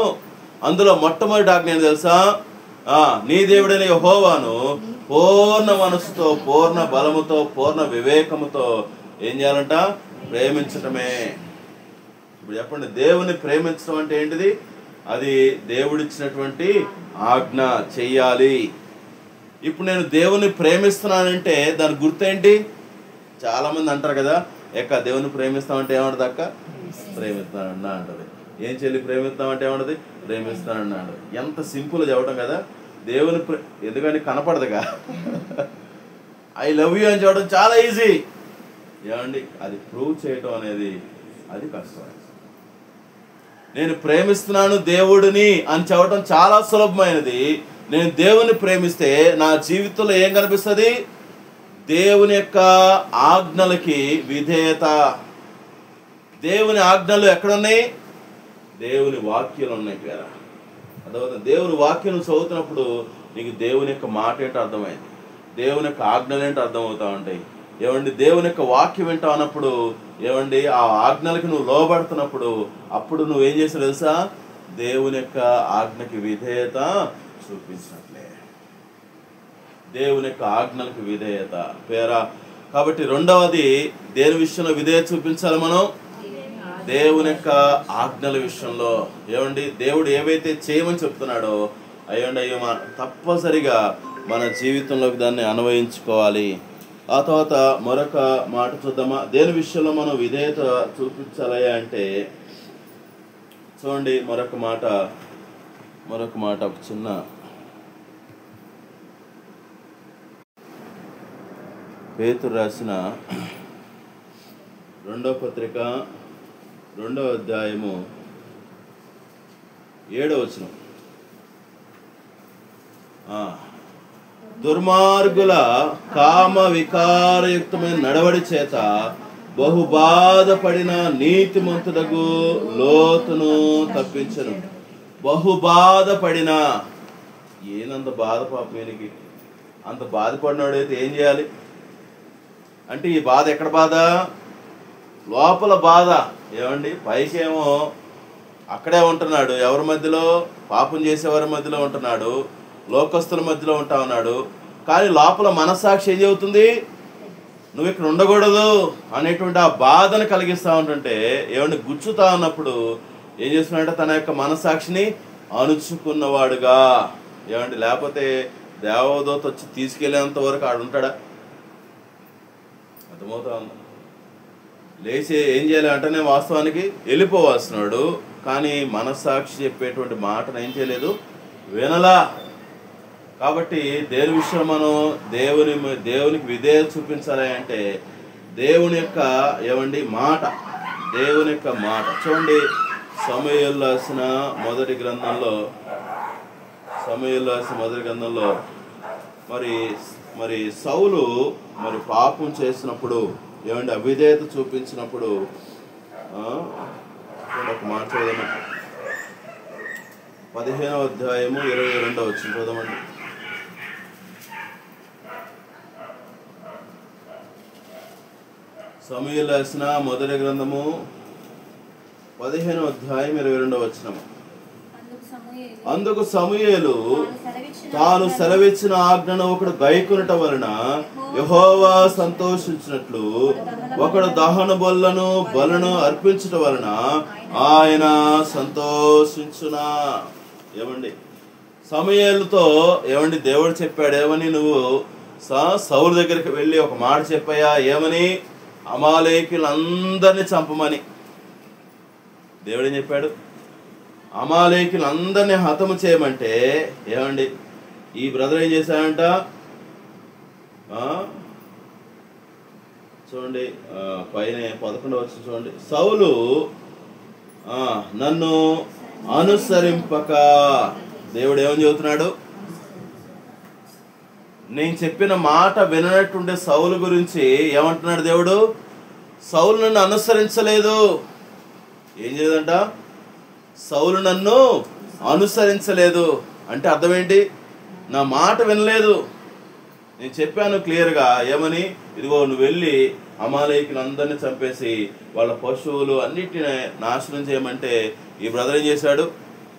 అందులో మొట్టమొదటి ఆజ్ఞ ఏంటి తెలుసా? నీ దేవుడైన యెహోవాను పూర్ణ మనసుతో, పూర్ణ బలముతో, పూర్ణ వివేకముతో ఏం చేయాలంట? ప్రేమించటమే. ఇప్పుడు చెప్పండి, దేవుని ప్రేమించడం అంటే ఏంటిది? అది దేవుడిచ్చినటువంటి ఆజ్ఞ, చెయ్యాలి. ఇప్పుడు నేను దేవుని ప్రేమిస్తున్నానంటే దాని గుర్తేంటి? చాలా మంది అంటారు కదా, దేవుని ప్రేమిస్తామంటే ఏమంటది? అక్క ప్రేమిస్తానన్నా అంటది. ఏం చెల్లి ప్రేమిస్తామంటే ఏమంటది? ప్రేమిస్తానన్నా అంటది. ఎంత సింపుల్ చెప్పడం కదా. దేవుని ఎందుకని కనపడదుగా. ఐ లవ్ యూ అని చెప్పడం చాలా ఈజీ. ఏమండి, అది ప్రూవ్ చేయటం అనేది అది కష్టం. నేను ప్రేమిస్తున్నాను దేవుడిని అని చెప్పడం చాలా సులభమైనది. నేను దేవుని ప్రేమిస్తే నా జీవితంలో ఏం కనిపిస్తుంది? దేవుని యొక్క ఆజ్ఞలకి విధేయత. దేవుని ఆజ్ఞలు ఎక్కడున్నాయి? దేవుని వాక్యాలు ఉన్నాయి కదా. అర్థమవుతుంది. దేవుని వాక్యం చదువుతున్నప్పుడు నీకు దేవుని యొక్క మాట ఏంటో అర్థమైంది, దేవుని యొక్క ఆజ్ఞలు ఏంటో అర్థమవుతా ఉంటాయి. ఏమండి, దేవుని యొక్క వాక్యం వింటావు అన్నప్పుడు, ఏమండి, ఆ ఆజ్ఞలకి నువ్వు లోబడుతున్నప్పుడు అప్పుడు నువ్వేం చేసావు తెలుసా? దేవుని యొక్క ఆజ్ఞకి విధేయత చూపించినట్లే. దేవుని యొక్క ఆజ్ఞలకు విధేయత పేరా. కాబట్టి రెండవది దేని విషయంలో విధేయత చూపించాలి మనం? దేవుని యొక్క ఆజ్ఞల విషయంలో. ఏమండి, దేవుడు ఏవైతే చేయమని చెప్తున్నాడో అయ్యో తప్పనిసరిగా మన జీవితంలోకి దాన్ని అన్వయించుకోవాలి. ఆ తర్వాత మరొక మాట చూద్దామా? దేని విషయంలో మనం విధేయత చూపించాలి అంటే చూడండి, మరొక మాట ఒక చిన్న పేతురు రాసిన 2వ పత్రిక 2వ అధ్యాయము 7వ వచనం. దుర్మార్గుల కామ వికారయుక్తమైన నడవడి చేత బహు బాధపడిన నీతిమంతుడగు లోతును తప్పించను. బహు బాధపడిన, ఏనంత బాధ పాపం వీనికి. అంత బాధపడినాడైతే ఏం చేయాలి అంటే, ఈ బాధ ఎక్కడ బాధ? లోపల బాధ. ఏమండి, పైకేమో అక్కడే ఉంటున్నాడు, ఎవరి మధ్యలో? పాపం చేసేవారి మధ్యలో ఉంటున్నాడు, లోకస్తుల మధ్యలో ఉంటా ఉన్నాడు. కానీ లోపల మనస్సాక్షి ఏం చెబుతుంది? నువ్వు ఇక్కడ ఉండకూడదు అనేటువంటి ఆ బాధను కలిగిస్తూ ఉంటుంటే, ఏమండి, గుచ్చుతా ఉన్నప్పుడు ఏం చేస్తున్నాడంటే తన యొక్క మనస్సాక్షిని అణుచుకున్నవాడుగా. ఏమండి, లేకపోతే దేవదూత వచ్చి తీసుకెళ్లేంత వరకు ఆడు ఉంటాడా? అర్థమవుతా ఉంది. లేచి ఏం చేయాలి అంటేనే వాస్తవానికి వెళ్ళిపోవాల్సినాడు. కానీ మనస్సాక్షి చెప్పేటువంటి మాటను ఏం చేయలేదు, వినలా. కాబట్టి దేని విషయం మనం దేవునికి విధేయత చూపించాలి అంటే దేవుని యొక్క మాట, దేవుని యొక్క మాట. చూడండి, సమూయేలు రాసిన మొదటి గ్రంథంలో మరి సౌలు పాపం చేసినప్పుడు, ఏమండి, అవిధేయత చూపించినప్పుడు ఒక మాట చూద్దాం. 15వ అధ్యాయము 22వ వచనం చూద్దామండి. సమూయేలు రాసిన మొదటి గ్రంథము 15వ అధ్యాయం 22వ వచనము. అందుకు సమూయేలు తాను సెలవిచ్చిన ఆజ్ఞను ఒకడు గైకొనుట వలన యెహోవా సంతోషించినట్లు ఒకడు దహన బలులను అర్పించుట వలన ఆయన సంతోషించునా. ఏమండి, సమూయేలుతో ఏమండి దేవుడు చెప్పాడు, ఏమని? నువ్వు సౌలు దగ్గరికి వెళ్ళి ఒక మాట చెప్పాయా, ఏమని? అమాలేకులందరినీ చంపమని. దేవుడు ఏం చెప్పాడు? అమాలేకులందరినీ హతము చేయమంటే, ఏమండి, ఈ బ్రదర్ ఏం చేశాడంట? చూడండి, పైన 11వ వచనం చూడండి. సౌలు నన్ను అనుసరింపక, దేవుడు ఏమని చెబుతున్నాడు? నేను చెప్పిన మాట విననట్టుండే సౌలు గురించి ఏమంటున్నాడు దేవుడు? సౌలు నన్ను అనుసరించలేదు. ఏం చేయలేదంట? సౌలు నన్ను అనుసరించలేదు అంటే అర్థం ఏంటి? నా మాట వినలేదు. నేను చెప్పాను క్లియర్గా, ఏమని? ఇదిగో నువ్వు వెళ్ళి అమాలేకులందరినీ చంపేసి వాళ్ళ పశువులు అన్నిటిని నాశనం చేయమంటే ఈ బ్రదర్ ఏం చేశాడు?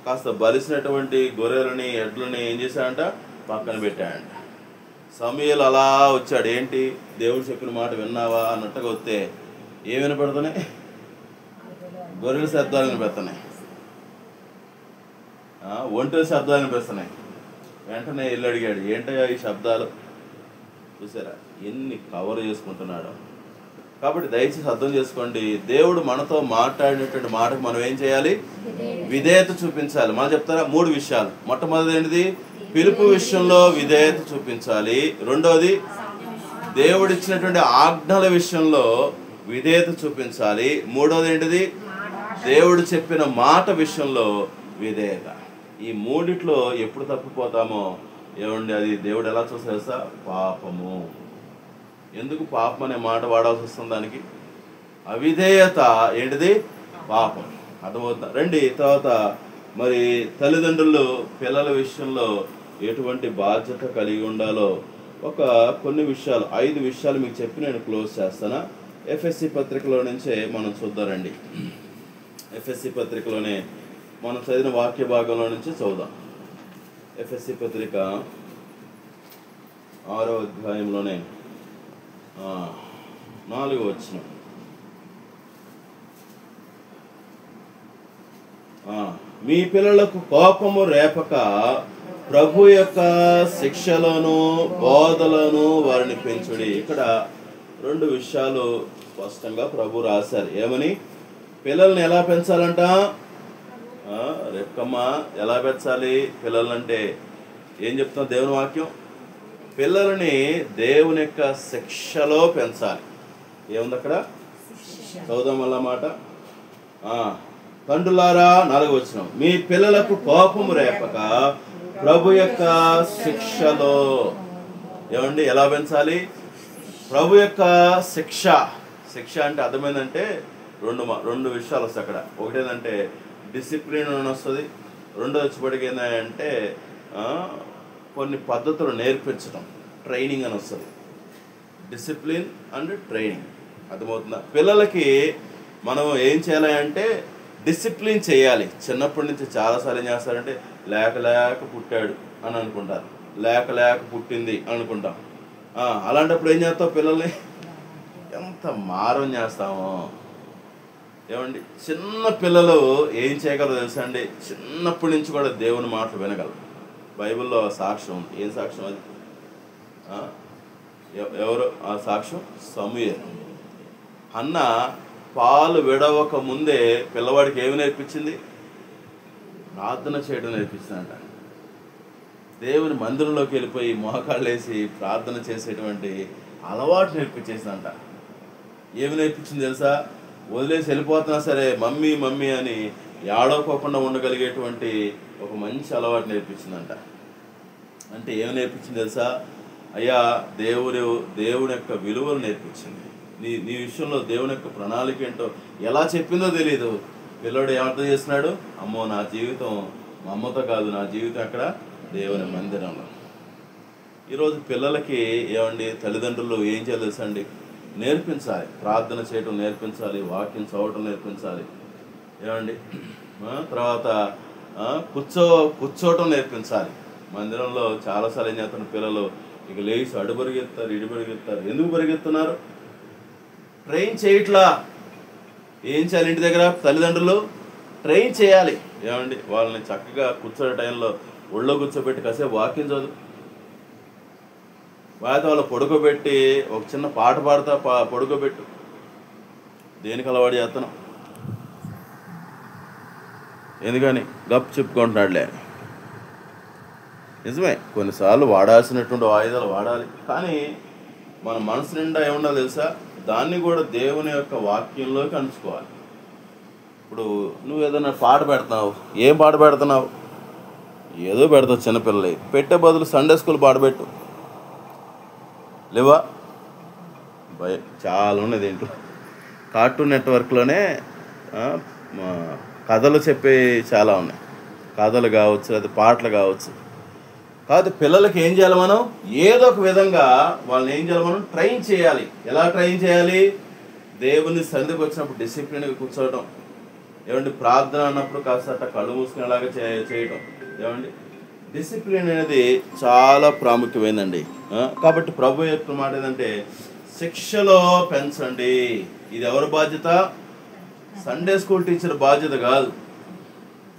కాస్త బలిసినటువంటి గొర్రెలని ఎడ్లని ఏం చేశాడంట, పక్కన పెట్టాడంట. సమూయేలు అలా వచ్చాడు. ఏంటి, దేవుడు చెప్పిన మాట విన్నావా అన్నట్టుగా వస్తే ఏం వినపడుతున్నాయి? గొర్రెల శబ్దాలు వినిపిస్తున్నాయి, ఒంటరి శబ్దాలు వినిపిస్తున్నాయి. వెంటనే వెళ్ళి అడిగాడు, ఏంటయ్యా ఈ శబ్దాలు? చూసారా ఎన్ని కవర్ చేసుకుంటున్నాడు. కాబట్టి దయచేసి అర్థం చేసుకోండి, దేవుడు మనతో మాట్లాడినటువంటి మాటకు మనం ఏం చేయాలి? విధేయత చూపించాలి. మనం చెప్తారా 3 విషయాలు. మొట్టమొదటి ఏంటిది? పిలుపు విషయంలో విధేయత చూపించాలి. రెండవది దేవుడిచ్చినటువంటి ఆజ్ఞల విషయంలో విధేయత చూపించాలి. మూడవది ఏంటిది? దేవుడు చెప్పిన మాట విషయంలో విధేయత. ఈ మూడిట్లో ఎప్పుడు తప్పిపోతామో ఏమండి, అది దేవుడు ఎలా చూసేస్తా? పాపము. ఎందుకు పాపం అనే మాట వాడాల్సి వస్తుంది? దానికి అవిధేయత ఏంటిది? పాపం. అర్థమవుతుందా? రండి. తర్వాత మరి తల్లిదండ్రులు పిల్లల విషయంలో ఎటువంటి బాధ్యత కలిగి ఉండాలో కొన్ని విషయాలు, 5 విషయాలు మీకు చెప్పి నేను క్లోజ్ చేస్తాను. ఎఫ్ఎస్సి పత్రికలో నుంచే మనం చూద్దామండి. ఎఫ్ఎస్సి పత్రికలోనే మనం చదివిన వాక్య భాగంలో నుంచి చదువుదాం. ఎఫ్ఎస్సి పత్రిక 6వ అధ్యాయంలోనే 4వ వచనం. మీ పిల్లలకు కోపము రేపక ప్రభు యొక్క శిక్షలను బోధలను వారిని పెంచుడి. ఇక్కడ 2 విషయాలు స్పష్టంగా ప్రభు రాశారు. ఏమని? పిల్లల్ని ఎలా పెంచాలంట? రెక్కమ్మ ఎలా పెంచాలి పిల్లలంటే? ఏం చెప్తున్నా దేవుని వాక్యం? పిల్లలని దేవుని యొక్క శిక్షలో పెంచాలి. ఏముంది అక్కడ? చదువుదాం వల్ల మాట. తండ్రులారా 4వ వచనం, మీ పిల్లలకు కోపము రేపక ప్రభు యొక్క శిక్షలో. ఏమండి, ఎలా పెంచాలి? ప్రభు యొక్క శిక్ష. శిక్ష అంటే అర్థమైందంటే 2 విషయాలు వస్తాయి అక్కడ. ఒకటేదంటే డిసిప్లిన్ అని వస్తుంది. రెండోది వచ్చేప్పటికి ఏంటంటే కొన్ని పద్ధతులు నేర్పించడం, ట్రైనింగ్ అని వస్తుంది. Discipline and training. అర్థమవుతుందా? పిల్లలకి మనం ఏం చేయాలి అంటే డిసిప్లిన్ చేయాలి. చిన్నప్పటి నుంచి చాలాసార్లు ఏం చేస్తారంటే లేక పుట్టాడు అని అనుకుంటారు, లేక పుట్టింది అనుకుంటాం. అలాంటప్పుడు ఏం చేస్తావు? పిల్లల్ని ఎంత మారం చేస్తామో. ఏమండి, చిన్న పిల్లలు ఏం చేయగలరు తెలుసా అండి? చిన్నప్పటి నుంచి కూడా దేవుని మాటలు వినగలరు. బైబిల్లో సాక్ష్యం ఉంది. ఏం సాక్ష్యం అది? ఎవరు ఆ సాక్ష్యం? సమూయేలు. హన్న పాలు విడవక ముందే పిల్లవాడికి ఏమి నేర్పించింది? ప్రార్థన చేయడం నేర్పించిందంట. దేవుని మందిరంలోకి వెళ్ళిపోయి మోకాళ్ళు వేసి ప్రార్థన చేసేటువంటి అలవాటు నేర్పించేసిందంట. ఏమి నేర్పించింది తెలుసా? వదిలేసి వెళ్ళిపోతున్నా సరే మమ్మీ మమ్మీ అని ఏడవకోకుండా ఉండగలిగేటువంటి ఒక మంచి అలవాటు నేర్పించిందంట. అంటే ఏమి నేర్పించింది తెలుసా? అయ్యా, దేవుని యొక్క విలువలు నేర్పించింది. నీ విషయంలో దేవుని యొక్క ప్రణాళిక ఏంటో ఎలా చెప్పిందో తెలియదు. పిల్లడు ఏమర్థం చేస్తున్నాడు? అమ్మో, నా జీవితం మా అమ్మతో కాదు, నా జీవితం అక్కడ దేవుని మందిరంలో. ఈరోజు పిల్లలకి ఏమండి తల్లిదండ్రులు ఏం చేయాలి తెలుసా అండి? నేర్పించాలి. ప్రార్థన చేయటం నేర్పించాలి, వాక్యం చదవటం నేర్పించాలి. ఏమండి, తర్వాత కూర్చోవటం నేర్పించాలి. మందిరంలో చాలాసార్లు ఏం చేస్తున్నారు పిల్లలు? ఇక లేచి అడు పరిగెత్తారు, ఇటు పరిగెత్తారు. ఎందుకు పరిగెత్తున్నారు? ట్రైన్ చేయట్లా. ఏం చేయాలి? ఇంటి దగ్గర తల్లిదండ్రులు ట్రైన్ చేయాలి. ఏమండి, వాళ్ళని చక్కగా కూర్చోే టైంలో ఒళ్ళో కూర్చోబెట్టి కాసేపు వాక్యం చదువు. వాయిదా వాళ్ళు పడుకోబెట్టి ఒక చిన్న పాట పాడుతా పడుకోబెట్టు. దేనికి అలవాటు చేస్తున్నాం? ఎందుకని గప్ చెప్పుకుంటున్నాడులే. నిజమే, కొన్నిసార్లు వాడాల్సినటువంటి వాయిదాలు వాడాలి. కానీ మన మనసు నిండా ఏముండాలి తెలుసా? దాన్ని కూడా దేవుని యొక్క వాక్యంలోకి అంచుకోవాలి. ఇప్పుడు నువ్వు ఏదైనా పాట పెడుతున్నావు, ఏం పాట పెడుతున్నావు? ఏదో పెడతావు చిన్నపిల్లలే. పెట్టే బదులు సండే స్కూల్ పాట పెట్టు. లేవా? చాలా ఉన్నాయి దీంట్లో. కార్టూన్ నెట్వర్క్లోనే కథలు చెప్పే చాలా ఉన్నాయి. కథలు కావచ్చు, అది పాటలు కావచ్చు. కాబట్టి పిల్లలకి ఏం చేయాలి? మనం ఏదో ఒక విధంగా వాళ్ళని ఏం చేయాలి? మనం ట్రైన్ చేయాలి. ఎలా ట్రైన్ చేయాలి? దేవుని సన్నిధికి వచ్చినప్పుడు డిసిప్లిన్గా కూర్చోవడం. ఏమండి ప్రార్థన అన్నప్పుడు కాస్త కళ్ళు మూసుకునేలాగా చేయడం. ఏమండి డిసిప్లిన్ అనేది చాలా ప్రాముఖ్యమైందండి. కాబట్టి ప్రభు యొక్క మాట ఏంటంటే శిక్షలో పెంచండి. ఇది ఎవరి బాధ్యత? సండే స్కూల్ టీచర్ బాధ్యత కాదు.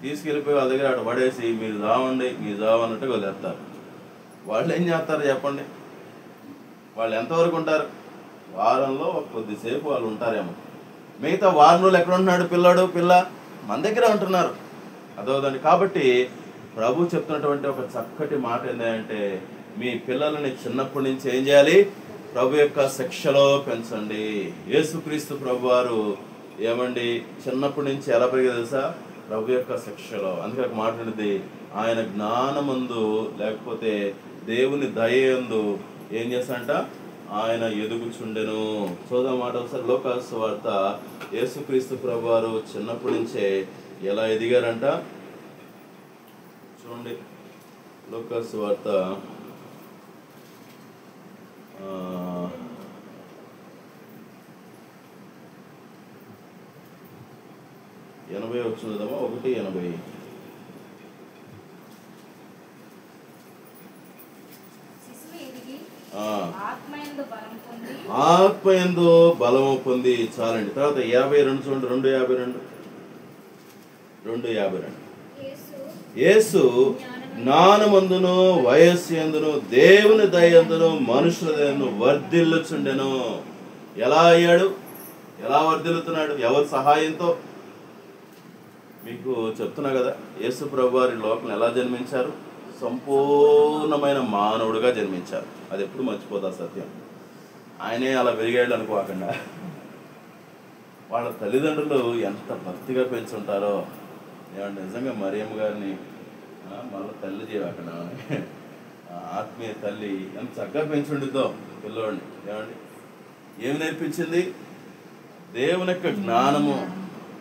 తీసుకెళ్ళిపోయి వాళ్ళ దగ్గర అటు పడేసి మీరు జావండి మీరు జావన్నట్టుగా వదిలేస్తారు. వాళ్ళు ఏం చేస్తారు చెప్పండి? వాళ్ళు ఎంతవరకు ఉంటారు? వారంలో కొద్దిసేపు వాళ్ళు ఉంటారేమో. మిగతా వారం రోజులు ఎక్కడ ఉంటున్నాడు పిల్ల మన దగ్గర ఉంటున్నారు. అదవుదండి. కాబట్టి ప్రభు చెప్తున్నటువంటి ఒక చక్కటి మాట ఏంటంటే మీ పిల్లలని చిన్నప్పటి నుంచి ఏం చేయాలి? ప్రభు యొక్క శిక్షలో పెంచండి. యేసుక్రీస్తు ప్రభు వారు ఏమండి చిన్నప్పటి నుంచి ఎలా పెరిగేది తెలుసా? ప్రభు యొక్క శిక్షలో. అందుకే మాట్లాడింది ఆయన జ్ఞానమందు లేకపోతే దేవుని దయందు ఏం చేస్తాడంట? ఆయన ఎదుగుచుండెను. చూద్దాం మాట ఒకసారి. లోకాసు సువార్త యేసుక్రీస్తు ప్రభు వారు చిన్నప్పటి నుంచే ఎలా ఎదిగారంట చూడండి. లోకాసు సువార్త 80 వచ్చిందమ్మా. 1:80. ఆత్మయందు బలము పొంది చాలండి. తర్వాత 52 చూడండి. 2:52 యేసు జ్ఞానమందును వయస్సు యందును దేవుని దయందును మనుషుల దయందును వర్ధిల్లుచుండెను. ఎలా అయ్యాడు? ఎలా వర్ధిల్లుతున్నాడు? ఎవరి సహాయంతో? మీకు చెప్తున్నా కదా, యేసు ప్రభు వారి లోకంలో ఎలా జన్మించారు? సంపూర్ణమైన మానవుడిగా జన్మించారు. అది ఎప్పుడు మర్చిపోతా సత్యం. ఆయనే అలా పెరిగాడు అనుకోకుండా వాళ్ళ తల్లిదండ్రులు ఎంత భక్తిగా పెంచుంటారో. ఏమంటే నిజంగా మరియమ్మ గారిని మళ్ళీ తల్లి చేయకుండా ఆత్మీయ తల్లి ఎంత చక్కగా పెంచుండిద్దో పిల్లోడిని. ఏమండి ఏమి నేర్పించింది? దేవుని యొక్క జ్ఞానము,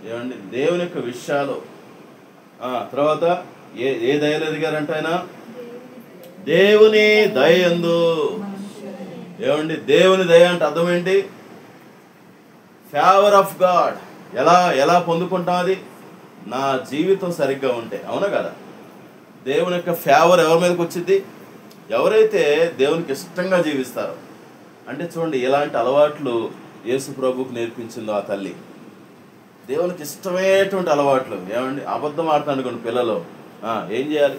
ఏమండి దేవుని యొక్క విషయాలు. తర్వాత ఏ దయలు ఎదిగారంట ఆయన? దేవుని దయందు. ఏమండి దేవుని దయ అంటే అర్థం ఏంటి? Favour of God. ఎలా పొందుకుంటాం అది? నా జీవితం సరిగ్గా ఉంటే. అవునా కదా? దేవుని యొక్క ఫేవర్ ఎవరి మీదకి వచ్చింది? ఎవరైతే దేవునికి ఇష్టంగా జీవిస్తారో. అంటే చూడండి ఎలాంటి అలవాట్లు యేసు ప్రభువుకు నేర్పించిందో ఆ తల్లి. దేవునికి ఇష్టమైనటువంటి అలవాట్లు. ఏమండి అబద్ధం ఆడుతాను కొన్ని పిల్లలు ఏం చేయాలి?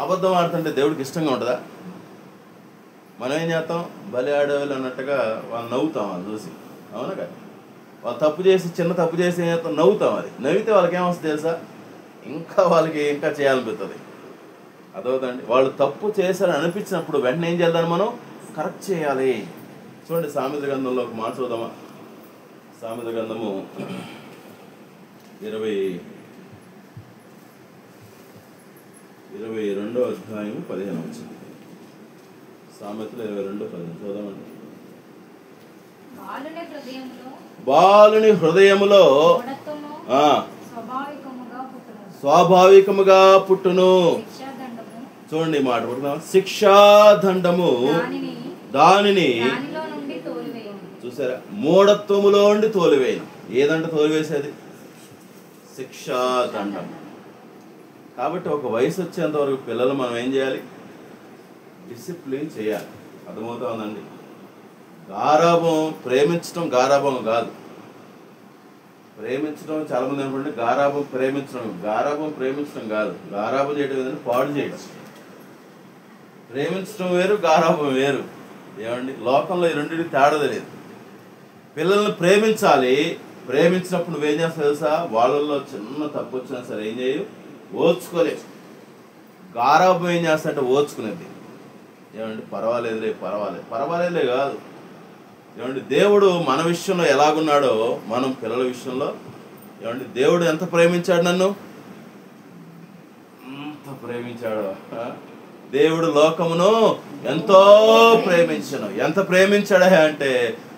అబద్ధం ఆడుతుంటే దేవుడికి ఇష్టంగా ఉంటుందా? మనం ఏం చేస్తాం? బలి ఆడేవాళ్ళు అన్నట్టుగా వాళ్ళు నవ్వుతాం వాళ్ళు చూసి. అవునా కదా? వాళ్ళు చిన్న తప్పు చేసి ఏం చేస్తాం? నవ్వుతాం. అది నవ్వితే వాళ్ళకి ఏమొస్తుంది తెలుసా? వాళ్ళకి ఇంకా చేయాలనిపిస్తుంది. అదవుతండి. వాళ్ళు తప్పు చేశారని అనిపించినప్పుడు వెంటనే ఏం చేద్దాం? మనం కరెక్ట్ చేయాలి. చూడండి సామెత గ్రంథంలో ఒక మాట చూద్దామా? సామెత గ్రంథము 22వ అధ్యాయం 15 వచ్చింది. సామెతలు 22:15 చూద్దామండి. బాలుని హృదయములో స్వాభావికముగా పుట్టును. చూడండి మాట పుట్టున్నాం. శిక్షాదండము దానిని చూసారా? మూఢత్వములో ఉండి తోలివేయను. ఏదంటే తోలివేసేది? శిక్షాదండం. కాబట్టి ఒక వయసు వచ్చేంత వరకు పిల్లలు మనం ఏం చేయాలి? డిసిప్లిన్ చేయాలి. అర్థమవుతా ఉందండి? గారాబం ప్రేమించడం గారాబం కాదు. ప్రేమించడం చాలా మంది అనుకోండి గారాబం ప్రేమించడం కాదు. గారాబం చేయడం ఏదంటే పాడు చేయడం. ప్రేమించడం వేరు, గారాబం వేరు. ఏమండి లోకంలో ఈ రెండింటికి తేడా తెలియదు. పిల్లల్ని ప్రేమించాలి. ప్రేమించినప్పుడు నువ్వేం చేస్తావు తెలుసా? వాళ్ళల్లో చిన్న తప్పు వచ్చినా సరే ఏం చేయు? ఓర్చుకోలేదు. గారాబం ఏం చేస్తా అంటే ఓర్చుకునేది. ఏమండి పర్వాలేదులే కాదు. ఏమండి దేవుడు మన విషయంలో ఎలాగున్నాడో మనం పిల్లల విషయంలో ఏమండి దేవుడు ఎంత ప్రేమించాడు? నన్ను ఎంత ప్రేమించాడో. దేవుడు లోకమును ఎంతో ప్రేమించను. ఎంత ప్రేమించాడా అంటే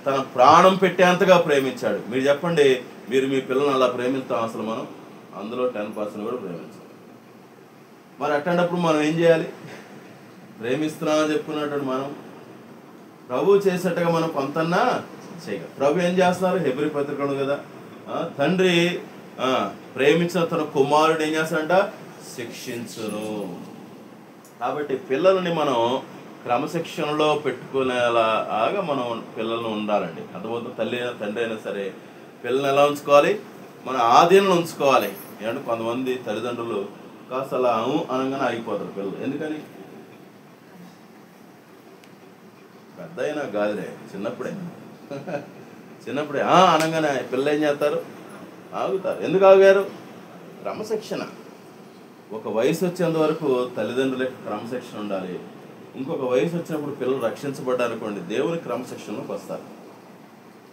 తన ప్రాణం పెట్టేంతగా ప్రేమించాడు. మీరు చెప్పండి, మీరు మీ పిల్లల్ని అలా ప్రేమిస్తాం? అసలు మనం అందులో 10% కూడా ప్రేమించాలి. మరి అట్లాంటప్పుడు మనం ఏం చేయాలి? ప్రేమిస్తున్నామని చెప్పుకున్నట్టు మనం ప్రభు చేసేట్టుగా మనం కొంతన్నా చేయగలం. ప్రభు ఏం చేస్తున్నారు? హెబ్రీ పత్రిక ఉంది కదా, తండ్రి ప్రేమించిన తన కుమారుడు ఏం చేస్తాడంట? శిక్షించును. కాబట్టి పిల్లల్ని మనం క్రమశిక్షణలో పెట్టుకునేలాగా మనం పిల్లల్ని ఉండాలండి. అర్థమవుతుంది. తల్లి అయినా తండ్రి అయినా సరే పిల్లల్ని ఎలా ఉంచుకోవాలి? మన ఆధీనంలో ఉంచుకోవాలి. ఏమంటే కొంతమంది తల్లిదండ్రులు కాస్త అలా అనగానే ఆగిపోతారు పిల్లలు. ఎందుకని? పెద్ద అయినా కాదులే, చిన్నప్పుడే అనగానే పిల్లలు ఏం చేస్తారు? ఆగుతారు. ఎందుకు ఆగారు? క్రమశిక్షణ. ఒక వయసు వచ్చేంత వరకు తల్లిదండ్రులకు క్రమశిక్షణ ఉండాలి. ఇంకొక వయసు వచ్చినప్పుడు పిల్లలు రక్షించబడ్డారనుకోండి, దేవుని క్రమశిక్షణలోకి వస్తారు.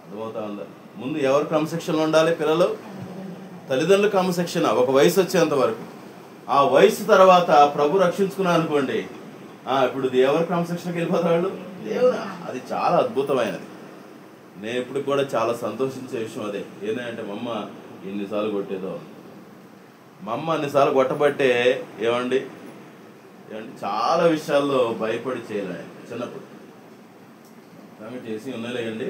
అర్థమవుతా ఉందా? ముందు ఎవరు క్రమశిక్షణలో ఉండాలి? పిల్లలు. తల్లిదండ్రుల క్రమశిక్షణ ఒక వయసు వచ్చేంత వరకు. ఆ వయసు తర్వాత ప్రభు రక్షించుకున్నా అనుకోండి, ఇప్పుడు ఎవరు క్రమశిక్షణకి వెళ్ళిపోతాడు? దేవుడు. అది చాలా అద్భుతమైనది. నేను ఇప్పుడు కూడా చాలా సంతోషించే విషయం అదే. ఏంటంటే మా అమ్మ ఎన్నిసార్లు కొట్టేదో, మా అమ్మ అన్నిసార్లు కొట్టబట్టే ఏమండి చాలా విషయాల్లో భయపడి చేయలే. చిన్నప్పుడు చేసి ఉన్నాయిలేండి.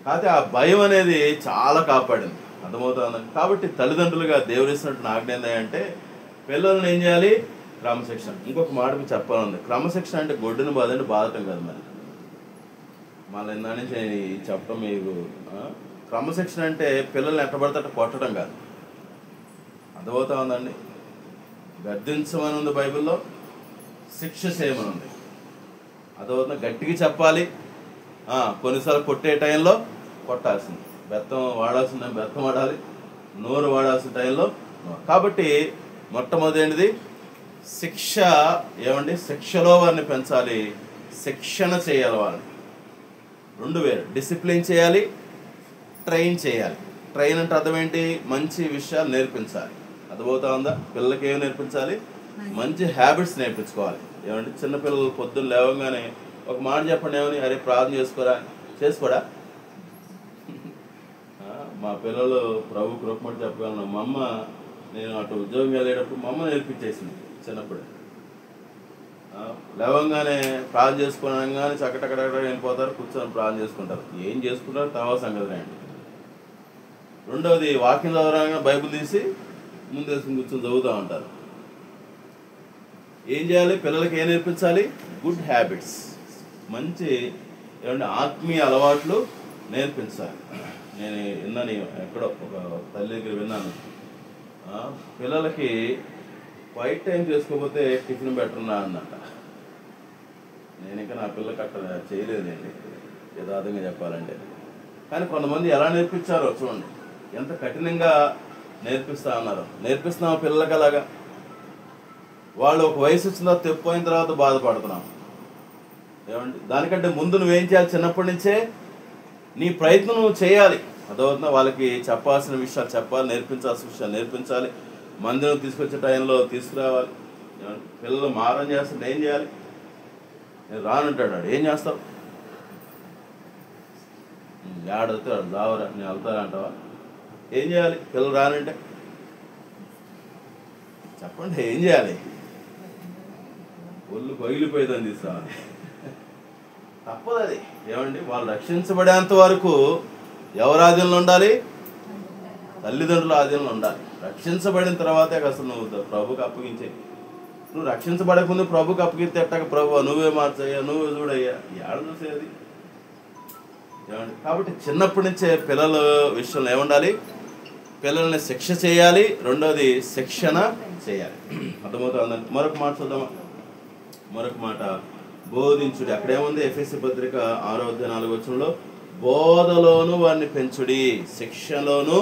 కాకపోతే ఆ భయం అనేది చాలా కాపాడింది. అర్థమవుతుందండి. కాబట్టి తల్లిదండ్రులుగా దేవుడు ఇచ్చినట్టు ఆజ్ఞ ఏంటంటే పిల్లల్ని ఏం చేయాలి? క్రమశిక్షణ. ఇంకొక మాటకు చెప్పాలండి, క్రమశిక్షణ అంటే గొడ్డుని బాధంటే బాధటం కాదు. మళ్ళీ ఇందా నుంచి చెప్పడం మీకు క్రమశిక్షణ అంటే పిల్లల్ని ఎట్టబడితే అట్ట కొట్టడం కాదు. అర్థమవుతా ఉందండి. గద్దించమని ఉంది బైబిల్లో, శిక్ష చేయమని ఉంది. అర్థమవుతుంది. గట్టిగా చెప్పాలి. కొన్నిసార్లు కొట్టే టైంలో కొట్టాల్సింది, బెత్తం వాడాల్సిన బెత్తం వాడాలి, నోరు వాడాల్సిన టైంలో. కాబట్టి మొట్టమొదటిది శిక్ష. శిక్షలో వారిని పెంచాలి, శిక్షణ చేయాలి. వారిని రెండు వేరు. డిసిప్లిన్ చేయాలి, ట్రైన్ చేయాలి. ట్రైన్ అంటే అర్థం ఏంటి? మంచి విషయాలు నేర్పించాలి. అర్థమవుతా ఉందా? పిల్లలకి ఏమి నేర్పించాలి? మంచి హ్యాబిట్స్ నేర్పించుకోవాలి. చిన్నపిల్లలు పొద్దున్న లేవగానే ఒక మాట చెప్పండి, ఏమని? అరే ప్రార్థన చేసుకోడా? మా పిల్లలు ప్రభు కృపమని చెప్పగలను. మా అమ్మ, నేను అటు ఉద్యోగం వెళ్ళేటప్పుడు మా అమ్మ నేర్పించేసింది చిన్నప్పుడు. లేవంగానే ప్రార్థన చేసుకోనగానే చక్కటక్కడ వెళ్ళిపోతారు, కూర్చొని ప్రార్థన చేసుకుంటారు. ఏం చేసుకుంటారు తర్వాత సంగతి అండి. రెండవది, వాక్యం చదవగా బైబిల్ తీసి ముందు వేసుకుని కూర్చొని చదువుతూ ఉంటారు. ఏం చేయాలి? పిల్లలకి ఏం నేర్పించాలి? గుడ్ హ్యాబిట్స్, మంచి ఆత్మీయ అలవాట్లు నేర్పించాలి. నేను విన్నాను, ఎక్కడో ఒక తల్లి దగ్గర విన్నాను, పిల్లలకి వైట్ టైం చేసుకోకపోతే టిఫిన్ బెటర్నా అన్నట. నేను ఇంకా నా పిల్లలకి అక్కడ చేయలేదండి, యథార్థంగా చెప్పాలంటే. కానీ కొంతమంది ఎలా నేర్పించారో చూడండి, ఎంత కఠినంగా నేర్పిస్తా ఉన్నారు. నేర్పిస్తున్నాం పిల్లలకి అలాగా. వాళ్ళు ఒక వయసు వచ్చిన తర్వాత తెప్పిపోయిన తర్వాత బాధపడుతున్నాం. దానికంటే ముందు నువ్వేం చేయాలి? చిన్నప్పటి నుంచే నీ ప్రయత్నం నువ్వు చేయాలి. అదవుతున్నా వాళ్ళకి చెప్పాల్సిన విషయాలు చెప్పాలి, నేర్పించాల్సిన విషయాలు నేర్పించాలి. మందిరం తీసుకొచ్చే టైంలో తీసుకురావాలి. పిల్లలు మారం చేస్తుంటే ఏం చేయాలి? నేను రానంటాడు, ఏం చేస్తావు? ఏడవుతే వాడు దావరా, నేను వెళ్తానంటావా? ఏం చేయాలి? పిల్లలు రానంటే చెప్పండి, ఏం చేయాలి? ఒళ్ళు పగిలిపోయేదని తీసుకోవాలి. తప్పదు అది. వాళ్ళు రక్షించబడేంత వరకు ఎవరి ఆధీనంలో ఉండాలి? తల్లిదండ్రుల ఆధీనంలో ఉండాలి. రక్షించబడిన తర్వాతే అసలు నువ్వు ప్రభుకి అప్పగించే. నువ్వు రక్షించబడకముందు ప్రభుకి అప్పగిస్తే ఎట్టక ప్రభు నువ్వే మార్చయ్యా, నువ్వే చూడయ్యా, ఏడ చూసేది? కాబట్టి చిన్నప్పటి నుంచే పిల్లల విషయంలో ఏముండాలి? పిల్లల్ని శిక్ష చేయాలి, రెండోది శిక్షణ చేయాలి. అర్థమవుతుందండి. మరొక మాట చూద్దామా? మరొక మాట, బోధించుడి. అక్కడేముంది? ఎఫెసీ పత్రిక 6:4 బోధలోను వారిని పెంచుడి, శిక్షలోను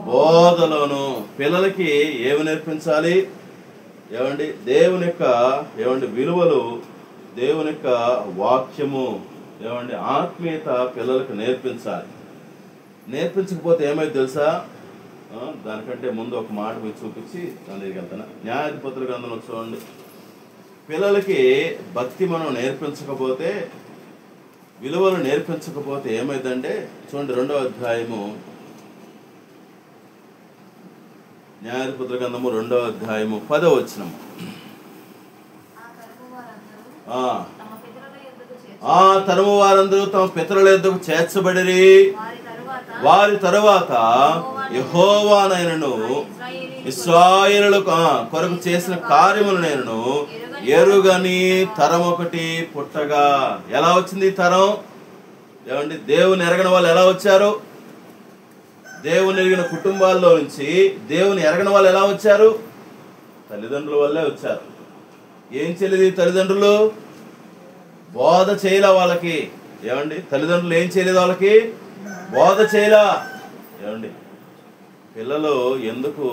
బోధలోను. పిల్లలకి ఏమి నేర్పించాలి? దేవుని యొక్క విలువలు, దేవుని యొక్క వాక్యము, ఆత్మీయత పిల్లలకు నేర్పించాలి. నేర్పించకపోతే ఏమైంది తెలుసా? దానికంటే ముందు ఒక మాట మీరు చూపించి దాని దగ్గరికి వెళ్తాను. న్యాయాధిపతుల గ్రంథంలో చూడండి. పిల్లలకి భక్తి మనం నేర్పించకపోతే, విలువలు నేర్పించకపోతే ఏమైందంటే చూడండి, 2వ అధ్యాయము, న్యాయాధిపతుల గ్రంథము 2వ అధ్యాయము 10వ వచనం. తరుము వారందరూ తమ పితరుల యొద్దకు చేర్చబడిరి. వారి తరువాత యెహోవానైనను ఇశ్రాయేలు కొరకు చేసిన కార్యములనైనను ఎరుగని తరం ఒకటి పుట్టగా. ఎలా వచ్చింది ఈ తరం? ఏమండి, దేవుని ఎరగని వాళ్ళు ఎలా వచ్చారు? దేవుని ఎరిగిన కుటుంబాల్లో నుంచి దేవుని ఎరగని వాళ్ళు ఎలా వచ్చారు? తల్లిదండ్రుల వల్లే వచ్చారు. ఏం చేయలేదు తల్లిదండ్రులు? బోధ చేయలే వాళ్ళకి. ఏమండి, తల్లిదండ్రులు ఏం చేయలేదు వాళ్ళకి? బోధ చేయలా. ఏమండి, పిల్లలు ఎందుకు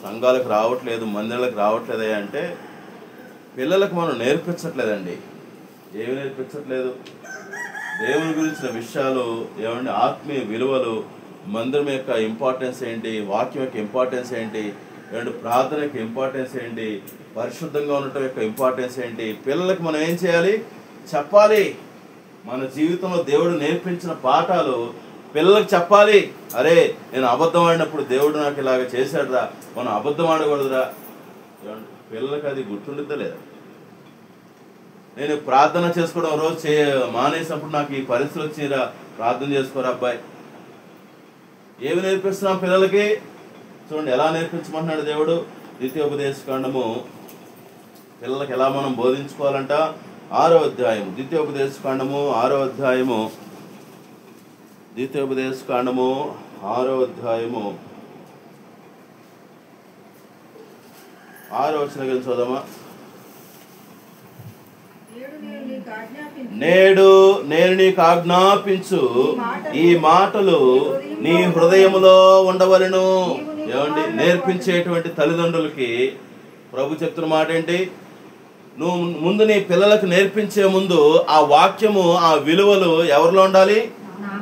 సంఘాలకు రావట్లేదు, మందిరాలకు రావట్లేదా అంటే పిల్లలకు మనం నేర్పించట్లేదండి. ఏమి నేర్పించట్లేదు? దేవుని గురించిన విషయాలు, ఏమండి, ఆత్మీయ విలువలు, మందిరం యొక్క ఇంపార్టెన్స్ ఏంటి, వాక్యం యొక్క ఇంపార్టెన్స్ ఏంటి, ఏమంటే ప్రార్థన యొక్క ఇంపార్టెన్స్ ఏంటి, పరిశుద్ధంగా ఉండటం యొక్క ఇంపార్టెన్స్ ఏంటి, పిల్లలకు మనం ఏం చేయాలి? చెప్పాలి. మన జీవితంలో దేవుడు నేర్పించిన పాఠాలు పిల్లలకు చెప్పాలి. అరే, నేను అబద్ధం ఆడినప్పుడు దేవుడు నాకు ఇలాగ చేశాడురా, మనం అబద్ధం ఆడకూడదురా. పిల్లలకి అది గుర్తుండిద్దా లేదా? నేను ప్రార్థన చేసుకోవడం రోజు మానేసినప్పుడు నాకు ఈ పరిస్థితులు వచ్చిరా, ప్రార్థన చేసుకోరా అబ్బాయి. ఏమి నేర్పిస్తున్నాం పిల్లలకి? చూడండి ఎలా నేర్పించమంటున్నాడు దేవుడు. ద్వితీయోపదేశకాండము పిల్లలకి ఎలా మనం బోధించుకోవాలంట. 6వ అధ్యాయము, ద్వితీయోపదేశకాండము 6వ అధ్యాయము, ద్వితీయోపదేశకాండము 6వ అధ్యాయము 6వ వచనం చదువుదామా. నేడు నేను నీకు ఆజ్ఞాపించు ఈ మాటలు నీ హృదయములో ఉండవలెను. ఏమండి, నేర్పించేటువంటి తల్లిదండ్రులకి ప్రభు చెప్తున్న మాట ఏంటి? నువ్వు ముందు నీ పిల్లలకు నేర్పించే ముందు ఆ వాక్యము, ఆ విలువలు ఎవరిలో ఉండాలి?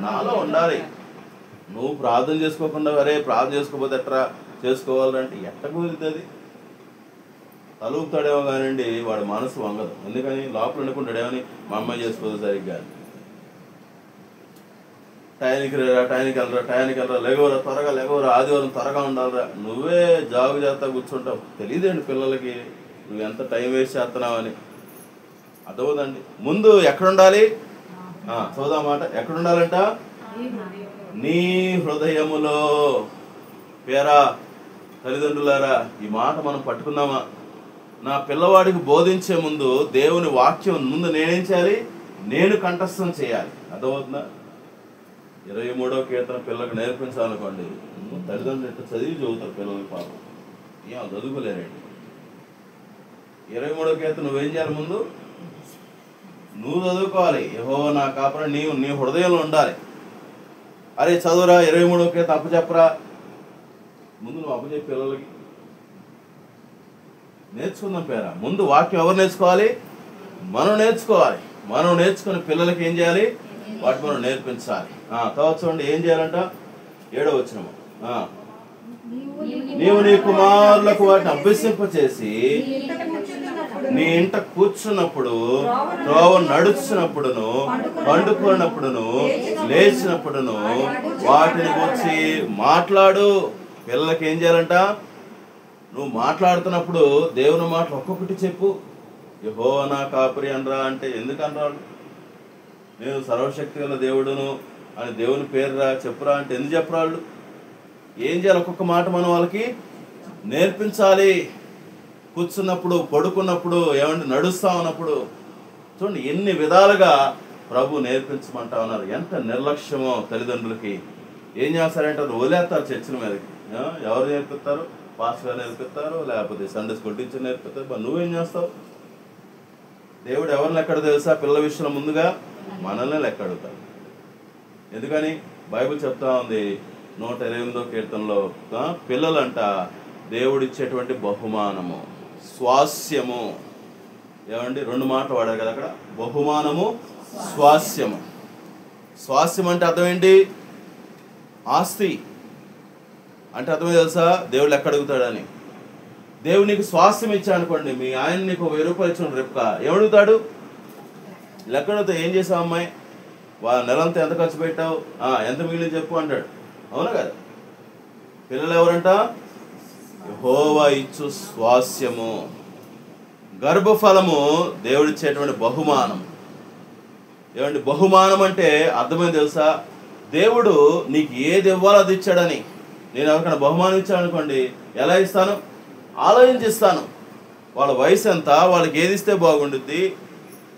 నాలో ఉండాలి. నువ్వు ప్రార్థన చేసుకోకుండా అరే ప్రార్థన చేసుకోకపోతే ఎట్రా చేసుకోవాలంటే ఎట్ట కుదురుతుంది? తలుపుతాడేమో కానివ్వండి, వాడి మనసు వంగదు. ఎందుకని? లోపల అనుకుంటాడేమని, మా అమ్మాయి చేసుకోదు సరిగ్గా, టైంకి వెళ్ళరా, లెగవరా, త్వరగా లెగవరా, ఆదివారం త్వరగా ఉండాలరా. నువ్వే జాగు చేస్తా కూర్చుంటావు. తెలియదండి పిల్లలకి నువ్వు ఎంత టైం వేస్ట్ చేస్తున్నావు అని. అర్థమవుదండి. ముందు ఎక్కడుండాలి? చూద్దామాట. ఎక్కడుండాలంట? నీ హృదయములో. పేరా తల్లిదండ్రులారా, ఈ మాట మనం పట్టుకుందామా? నా పిల్లవాడికి బోధించే ముందు దేవుని వాక్యం ముందు నేనేం చేయాలి? నేను కంఠస్థం చేయాలి. అర్థమవుతుందా? 23వ కీర్తన పిల్లలకు నేర్పించాలనుకోండి, తల్లిదండ్రులు ఎట్లా చదివి చదువుతారు పిల్లలకి? పాపం ఏం చదువుకోలేరండి. 23వ కీర్తన నువ్వేం చేయాలి? ముందు నువ్వు చదువుకోవాలి. యెహోవా నా కాపరి, నీ హృదయంలో ఉండాలి. అరే చదువురా, 23వ కీర్తన అప్పచెప్పరా. ముందు నువ్వు అప్పచెప్పి పిల్లలకి నేర్చుకుందాం. పేరా ముందు వాక్యం ఎవరు నేర్చుకోవాలి? మనం నేర్చుకోవాలి. మనం నేర్చుకుని పిల్లలకి ఏం చేయాలి? వాటి మనం నేర్పించాలి. తర్వాత చూడండి ఏం చేయాలంట? 7వ వచనము. నీవు నీ కుమారులకు వాటిని అభ్యసింపచేసి నీ ఇంట కూర్చున్నప్పుడు, త్రోవ నడుచున్నప్పుడును, పండుకున్నప్పుడును, లేచినప్పుడును వాటిని గురించి మాట్లాడు. పిల్లలకి ఏం చేయాలంట? నువ్వు మాట్లాడుతున్నప్పుడు దేవుని మాటలు ఒక్కొక్కటి చెప్పు. యెహోవా నా కాపరి అనరా అంటే ఎందుకు అనరాడు? నేను సర్వశక్తి గల దేవుడును అని దేవుని పేరురా చెప్పురా అంటే ఎందుకు చెప్పరాళ్ళు? ఏం చేయాలి? ఒక్కొక్క మాట మనం వాళ్ళకి నేర్పించాలి. కూర్చున్నప్పుడు, పడుకున్నప్పుడు, ఏమంటే నడుస్తా ఉన్నప్పుడు. చూడండి ఎన్ని విధాలుగా ప్రభు నేర్పించమంటా ఉన్నారు. ఎంత నిర్లక్ష్యమో తల్లిదండ్రులకి. ఏం చేస్తారంటే వదిలేస్తారు చర్చిల మీదకి. ఎవరు నేర్పిస్తారు? పాస్టర్ గారు నేర్పిస్తారు, లేకపోతే సండే స్కూల్ టీచర్ నేర్పిస్తారు. నువ్వేం చేస్తావు? దేవుడు ఎవరిని ఎక్కడ తెలుసా? పిల్లల విషయంలో ముందుగా మనల్ని లెక్క అడుగుతాడు. ఎందుకని? బైబిల్ చెప్తా ఉంది 128వ కీర్తనలో, పిల్లలంట దేవుడిచ్చేటువంటి బహుమానము, స్వాస్యము. ఏమండి? 2 మాటలు వాడారు కదా అక్కడ, బహుమానము, స్వాస్యము. స్వాస్యం అంటే అర్థం ఏంటి? ఆస్తి అంటే అర్థమే తెలుసా? దేవుడు లెక్క అడుగుతాడని. దేవుడు నీకు స్వాస్థ్యం ఇచ్చాడు అనుకోండి, మీ ఆయన నీకు 1000 రూపాయలు ఇచ్చిన రేపు ఏమడుగుతాడు? లెక్క అడుగుతా. ఏం చేసావు అమ్మాయి? నెలంతా ఎంత ఖర్చు పెట్టావు? ఎంత మిగిలిన చెప్పు అంటాడు. అవునా కదా? పిల్లలు ఎవరంట? యెహోవా ఇచ్చు స్వాస్యము. గర్భఫలము దేవుడిచ్చేటువంటి బహుమానం. ఏమండి? బహుమానం అంటే అర్థమైంది తెలుసా? దేవుడు నీకు ఏది ఇవ్వాలో అది ఇచ్చాడని. నేను ఎవరికైనా బహుమానం ఇచ్చాను అనుకోండి, ఎలా ఇస్తాను? ఆలోచించిస్తాను. వాళ్ళ వయసు ఎంత, వాళ్ళకి ఏది ఇస్తే బాగుండుద్ది.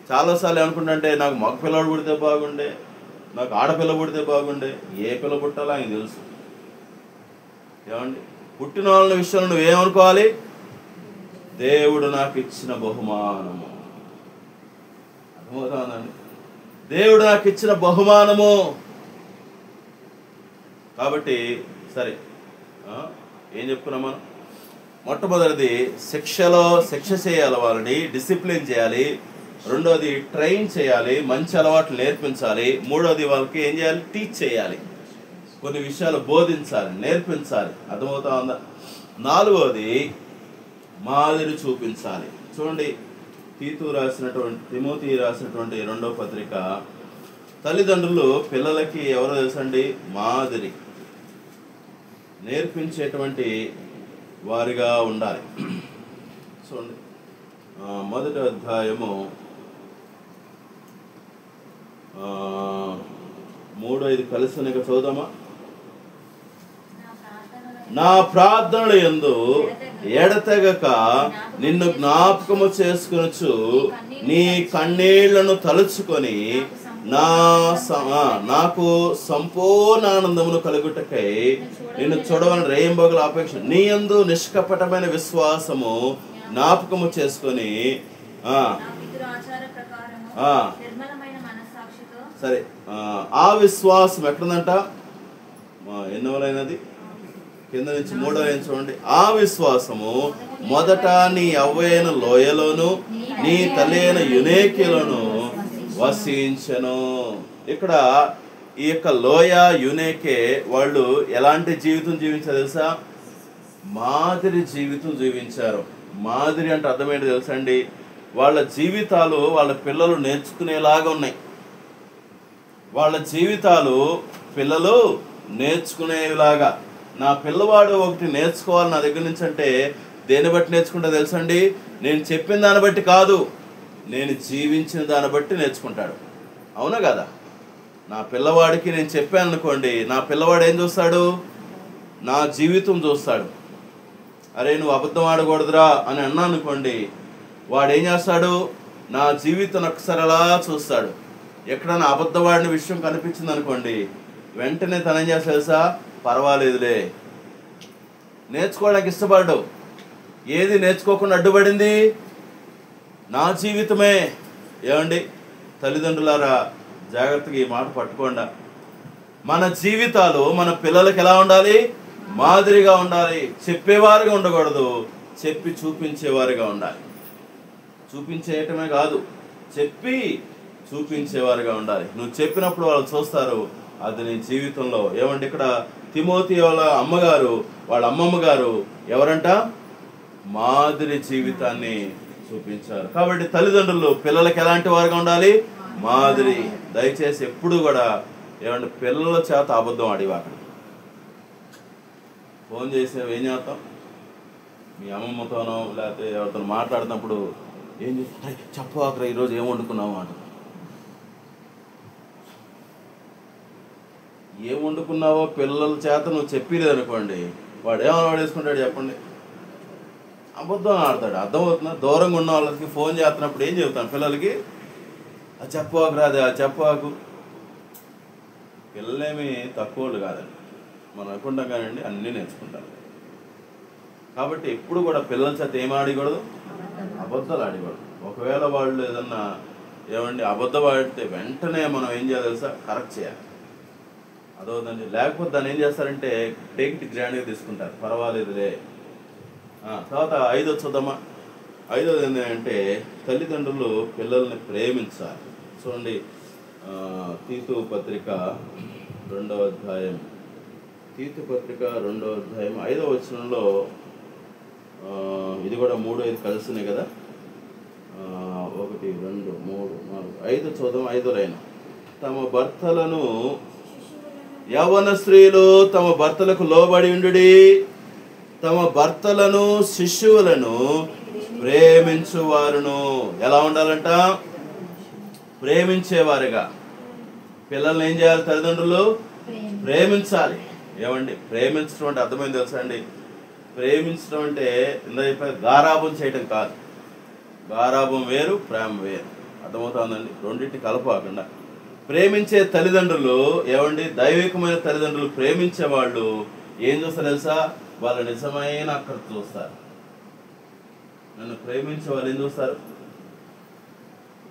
చాలాసార్లు ఏమనుకుంటుంటే నాకు మగ పిల్లడు పుడితే బాగుండే, నాకు ఆడపిల్ల పుడితే బాగుండే. ఏ పిల్ల పుట్టాలో ఆయనకు తెలుసు. ఏమండి, పుట్టిన వాళ్ళ విషయంలో నువ్వేమనుకోవాలి? దేవుడు నాకు ఇచ్చిన బహుమానము. అర్థమవుతుందండి? దేవుడు నాకు ఇచ్చిన బహుమానము. కాబట్టి సరే, ఏం చెప్పుకున్నాం మనం? మొట్టమొదటిది శిక్ష చేయాలి, వాళ్ళని డిసిప్లిన్ చేయాలి. రెండోది ట్రైన్ చేయాలి, మంచి అలవాట్లు నేర్పించాలి. మూడోది వాళ్ళకి ఏం చేయాలి? టీచ్ చేయాలి, కొన్ని విషయాలు బోధించాలి, నేర్పించాలి. అర్థమవుతా ఉందా? నాలుగోది మాదిరి చూపించాలి. చూడండి, తిమోతి రాసినటువంటి 2వ పత్రిక, తల్లిదండ్రులు పిల్లలకి ఎవరో తెలుసండి? మాదిరి నేర్పించేటువంటి వారిగా ఉండాలి. చూడండి, 1వ అధ్యాయము 3-5 కలిసి చదువుదామా? నా ప్రార్థనల యందు ఎడతెగక నిన్ను జ్ఞాపకము చేసుకొనుచు నీ కన్నీళ్లను తలుచుకొని నాకు సంపూర్ణ ఆనందమును కలుగుటకై నిన్ను చూడవని రేయింబగల అపేక్ష, నీ యందు నిష్కపటమైన విశ్వాసము జ్ఞాపకము చేసుకొని. సరే, ఆ విశ్వాసం ఎక్కడుందంట? ఎన్నోలైనది? కింద నుంచి 3వ లైన్ చూడండి. ఆ విశ్వాసము మొదట నీ అవ్వైన లోయలోను నీ తల్లి అయిన యునేకిలోను వసించెను. ఇక్కడ ఈ యొక్క లోయ, యునేకే వాళ్ళు ఎలాంటి జీవితం జీవించారు తెలుసా? మాదిరి జీవితం జీవించారు. మాదిరి అంటే అర్థమేంటి తెలుసా అండి? వాళ్ళ జీవితాలు వాళ్ళ పిల్లలు నేర్చుకునేలాగా ఉన్నాయి. వాళ్ళ జీవితాలు పిల్లలు నేర్చుకునేలాగా. నా పిల్లవాడు ఒకటి నేర్చుకోవాలి నా దగ్గర నుంచి అంటే దేన్ని బట్టి నేర్చుకుంటా తెలుసండి? నేను చెప్పిన దాన్ని బట్టి కాదు, నేను జీవించిన దాన్ని బట్టి నేర్చుకుంటాడు. అవునా కదా? నా పిల్లవాడికి నేను చెప్పాను అనుకోండి, నా పిల్లవాడు ఏం చూస్తాడు? నా జీవితం చూస్తాడు. అరే నువ్వు అబద్ధం ఆడకూడదురా అని అన్నా అనుకోండి, వాడు ఏం చేస్తాడు? నా జీవితం ఒకసారి అలా చూస్తాడు. ఎక్కడన్నా అబద్ధవాడిన విషయం కనిపించింది అనుకోండి, వెంటనే తనేం చేస్తాడు తెలుసా? పర్వాలేదులే, నేర్చుకోవడానికి ఇష్టపడ్డు. ఏది నేర్చుకోకుండా అడ్డుపడింది? నా జీవితమే. ఏమండి తల్లిదండ్రులారా, జాగ్రత్తగా ఈ మాట పట్టుకోండి. మన జీవితాలు మన పిల్లలకి ఎలా ఉండాలి? మాదిరిగా ఉండాలి. చెప్పేవారుగా ఉండకూడదు, చెప్పి చూపించేవారుగా ఉండాలి. చూపించేయటమే కాదు, చెప్పి చూపించేవారుగా ఉండాలి. నువ్వు చెప్పినప్పుడు వాళ్ళు చూస్తారు అది నీ జీవితంలో. ఏమంటే ఇక్కడ తిమోతి వాళ్ళ అమ్మగారు, వాళ్ళ అమ్మమ్మ గారు ఎవరంట? మాదిరి జీవితాన్ని చూపించారు. కాబట్టి తల్లిదండ్రులు పిల్లలకి ఎలాంటి వారుగా ఉండాలి? మాదిరి. దయచేసి ఎప్పుడు కూడా ఏమంటే పిల్లల చేత అబద్ధం ఆడివాక. ఫోన్ చేసేవి ఏం చేస్తాం? మీ అమ్మమ్మతోనో లేకపోతే ఎవరితో మాట్లాడుతున్నప్పుడు ఏం చేస్తా? చెప్పాకరా ఈరోజు ఏం వండుకున్నావు అంట. ఏం వండుకున్నావో పిల్లల చేత నువ్వు చెప్పలేదు అనుకోండి, వాడు ఏమన్నా వాడేసుకుంటాడు చెప్పండి? అబద్ధం ఆడతాడు. అర్థమవుతుందా? దూరంగా ఉన్న వాళ్ళకి ఫోన్ చేస్తున్నప్పుడు ఏం చెబుతాను పిల్లలకి? అది చెప్పవాకు రాదు, అది చెప్పవాకు. పిల్లలేమి తక్కువలు కాదండి, మనం అనుకుంటాం కానండి, అన్నీ నేర్చుకుంటాం. కాబట్టి ఎప్పుడు కూడా పిల్లల చేత ఏం ఆడకూడదు? అబద్ధాలు ఆడకూడదు. ఒకవేళ వాళ్ళు ఏదన్నా ఏమండి అబద్ధం ఆడితే వెంటనే మనం ఏం చేయాలి తెలుసా? కరెక్ట్ చేయాలి. అదవుతుందండి. లేకపోతే దాన్ని ఏం చేస్తారంటే టేక్ ఇట్ గ్రాండ్గా తీసుకుంటారు, పర్వాలేదులే. తర్వాత 5వ చూద్దామా? 5వది ఏంటంటే తల్లిదండ్రులు పిల్లల్ని ప్రేమించాలి. చూడండి, తీతు పత్రిక 2వ అధ్యాయం, తీతు పత్రిక 2వ అధ్యాయం 5వ వచనంలో, ఇది కూడా 3-5 కలిసినాయి కదా, 1, 2, 3, 4, 5 చూద్దాం. 5వ లైన్, తమ భర్తలను, యవ్వన స్త్రీలు తమ భర్తలకు లోబడి ఉండుడి, తమ భర్తలను శిశువులను ప్రేమించువారును. ఎలా ఉండాలంట? ప్రేమించేవారుగా. పిల్లల్ని ఏం చేయాలి తల్లిదండ్రులు? ప్రేమించాలి. ఏమండి ప్రేమించడం అంటే అర్థమైంది తెలుసా అండి? ప్రేమించడం అంటే ఇందాక గారాబం చేయటం కాదు. గారాబం వేరు, ప్రేమ వేరు. అర్థమవుతుందండి? రెండింటిని కలపకుండా ప్రేమించే తల్లిదండ్రులు ఏమండి, దైవికమైన తల్లిదండ్రులు ప్రేమించే వాళ్ళు ఏం చూస్తారు తెలుసా? వాళ్ళ నిజమైన అక్కడికి చూస్తారు. నన్ను ప్రేమించే వాళ్ళు ఏం చూస్తారు?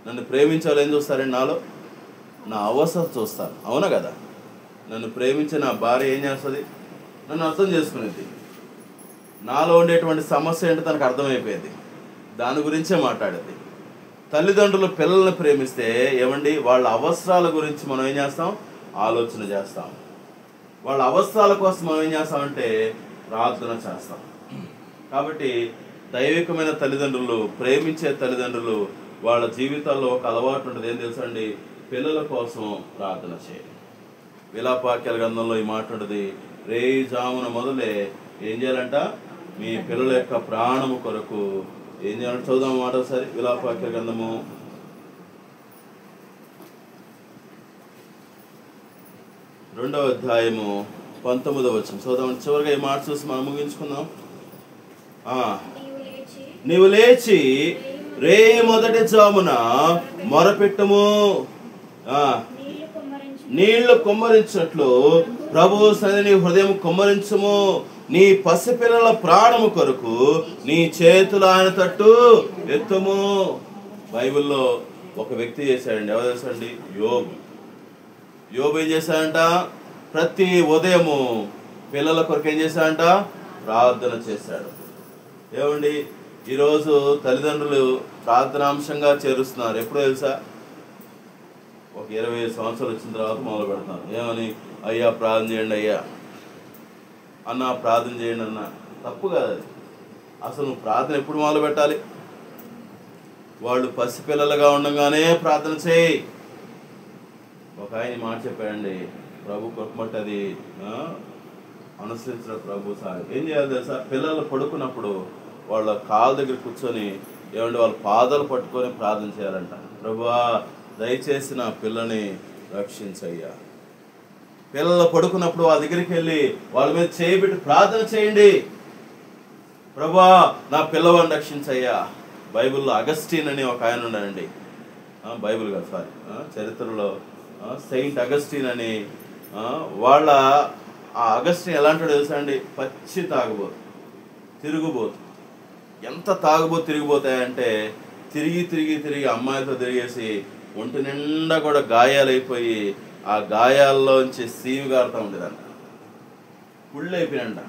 నన్ను ప్రేమించే వాళ్ళు ఏం చూస్తారండి? నాలో నా అవసరం చూస్తారు. అవునా కదా? నన్ను ప్రేమించే నా భార్య ఏం చేస్తుంది? నన్ను అర్థం చేసుకునేది. నాలో ఉండేటువంటి సమస్య ఏంటో తనకు అర్థమైపోయేది, దాని గురించే మాట్లాడేది. తల్లిదండ్రులు పిల్లల్ని ప్రేమిస్తే ఏమండి, వాళ్ళ అవసరాల గురించి మనం ఏం చేస్తాం? ఆలోచన చేస్తాం. వాళ్ళ అవసరాల కోసం మనం ఏం చేస్తామంటే ప్రార్థన చేస్తాం. కాబట్టి దైవికమైన తల్లిదండ్రులు, ప్రేమించే తల్లిదండ్రులు, వాళ్ళ జీవితాల్లో ఒక అలవాటు ఉంటుంది. ఏం తెలుసా అండి? పిల్లల కోసం ప్రార్థన చేయాలి. విలాపవాక్యాల గ్రంథంలో ఈ మాట ఉంటుంది, రేయి జామున మొదలే ఏం చేయాలంట? మీ పిల్లల యొక్క ప్రాణము కొరకు ఏం చేయాలంటే, చదువుదాం మాట ఒకసారి. విలాపవాక్యాల గ్రంథము 2వ అధ్యాయము 19వ వచనం చదువుదాం. చివరిగా ఈ మాట చూసి మనం ముగించుకుందాం. నీవు లేచి రేయి మొదటి జామున మొరపెట్టుము, నీళ్లు కుమ్మరించినట్లు ప్రభు సన్నిధిని హృదయం కుమ్మరించుము. నీ పసిపిల్లల ప్రాణము కొరకు నీ చేతులు ఆయన తట్టు ఎత్తుము. బైబిల్లో ఒక వ్యక్తి చేశాడండి. ఎవరు చేశాడండి? యోబు. యోబు ఏం చేశాడంట? ప్రతి ఉదయము పిల్లల కొరకు ఏం చేశాడంట? ప్రార్థన చేశాడు. ఏమండి, ఈరోజు తల్లిదండ్రులు ప్రార్థనాంశంగా చేరుస్తున్నారు. ఎప్పుడు తెలుసా? ఒక 25 సంవత్సరాలు వచ్చిన తర్వాత మొదలు పెడతాను. ఏమని? అయ్యా ప్రార్థన చేయండి, అయ్యా అన్న ప్రార్థన చేయండి అన్న. తప్పు కాదు అది. అసలు నువ్వు ప్రార్థన ఎప్పుడు మొదలు పెట్టాలి? వాళ్ళు పసిపిల్లలుగా ఉండగానే ప్రార్థన చేయి. ఒక ఆయన మాట చెప్పాడండి, ప్రభు కొట్టుమంటే అది అనుసరించిన ప్రభు సార్ ఏం చేయాలి తెలుసా? పిల్లలు పడుకున్నప్పుడు వాళ్ళ కాళ్ళ దగ్గర కూర్చొని ఏమంటే వాళ్ళ పాదాలు పట్టుకొని ప్రార్థన చేయాలంట. ప్రభువా దయచేసి నా పిల్లని రక్షించయ్యా. పిల్లలు పడుకున్నప్పుడు వాళ్ళ దగ్గరికి వెళ్ళి వాళ్ళ మీద చేయబెట్టి ప్రార్థన చేయండి. ప్రభువా నా పిల్లవాడిని రక్షించయ్యా. బైబిల్లో అగస్టిన్ అని ఒక ఆయన ఉన్నాడండి. బైబిల్ కాదు, సారీ, చరిత్రలో సెయింట్ అగస్టిన్ అని. వాళ్ళ ఆ అగస్టిన్ ఎలాంటి తెలుసా అండి? పచ్చి తాగుబోతు, తిరుగుబోతు. ఎంత తాగుబోతు తిరిగిపోతాయంటే తిరిగి తిరిగి తిరిగి అమ్మాయిలతో తిరిగేసి ఒంటి నిండా కూడా గాయాలైపోయి ఆ గాయాల్లోంచి సీవి గారుతూ ఉండేదంట. పుళ్ళు అయిపోయాడంట.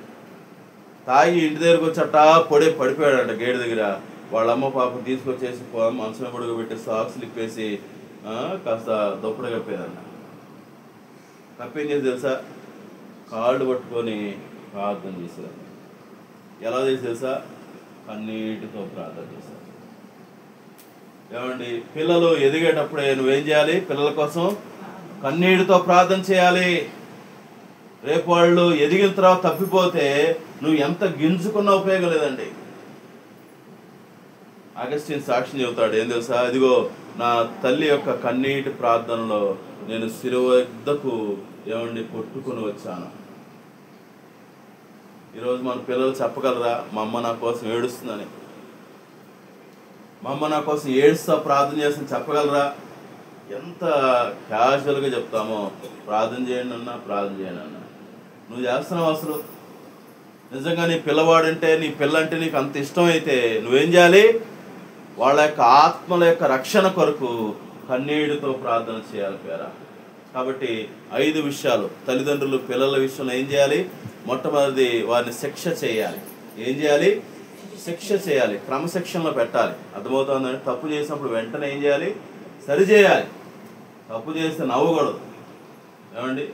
తాగి ఇంటి దగ్గరకు వచ్చట పొడి పడిపోయాడంట గేటు దగ్గర. వాళ్ళ అమ్మ పాపం తీసుకొచ్చేసి మనసులో పొడుగు పెట్టి సాక్స్లు ఇప్పేసి కాస్త దొప్పుడు కప్పేదంట. కప్పేం చేసి తెలుసా? కాళ్ళు పట్టుకొని ప్రార్థన చేసేది. ఎలా చేసి తెలుసా? కన్నీటితో ప్రార్థన చేశారు. ఏమండి, పిల్లలు ఎదిగేటప్పుడే నువ్వేం చేయాలి? పిల్లల కోసం కన్నీటితో ప్రార్థన చేయాలి. రేపు వాళ్ళు ఎదిగిన తర్వాత తప్పిపోతే నువ్వు ఎంత గింజుకున్నా ఉపయోగం లేదండి. అగస్టిన్ సాక్ష్యం చెబుతాడు. ఏం తెలుసా? ఇదిగో నా తల్లి యొక్క కన్నీటి ప్రార్థనలో నేను శిలువ వద్దకు ఏమండి కొట్టుకుని వచ్చాను. ఈరోజు మన పిల్లలు చెప్పగలరా మా అమ్మ నా కోసం ఏడుస్తుందని? మా అమ్మ నా కోసం ఏడుస్తా ప్రార్థన చేస్తుందని చెప్పగలరా? ఎంత క్యాజువల్గా చెప్తామో, ప్రార్థన చేయండి అన్నా, ప్రార్థన చేయండి అన్నా. నువ్వు చేస్తున్నావు అసలు? నిజంగా నీ పిల్లవాడంటే, నీ పిల్లంటే నీకు అంత ఇష్టం అయితే నువ్వేం చేయాలి? వాళ్ళ యొక్క ఆత్మల యొక్క రక్షణ కొరకు కన్నీటితో ప్రార్థన చేయాలి పేరా. కాబట్టి 5 విషయాలు తల్లిదండ్రులు పిల్లల విషయంలో ఏం చేయాలి? మొట్టమొదటిది వారిని శిక్ష చేయాలి. ఏం చేయాలి? శిక్ష చేయాలి, క్రమశిక్షణలో పెట్టాలి. అర్థమవుతుందండి? తప్పు చేసినప్పుడు వెంటనే ఏం చేయాలి? సరిచేయాలి. తప్పు చేస్తే నవ్వకూడదు. ఏమండి,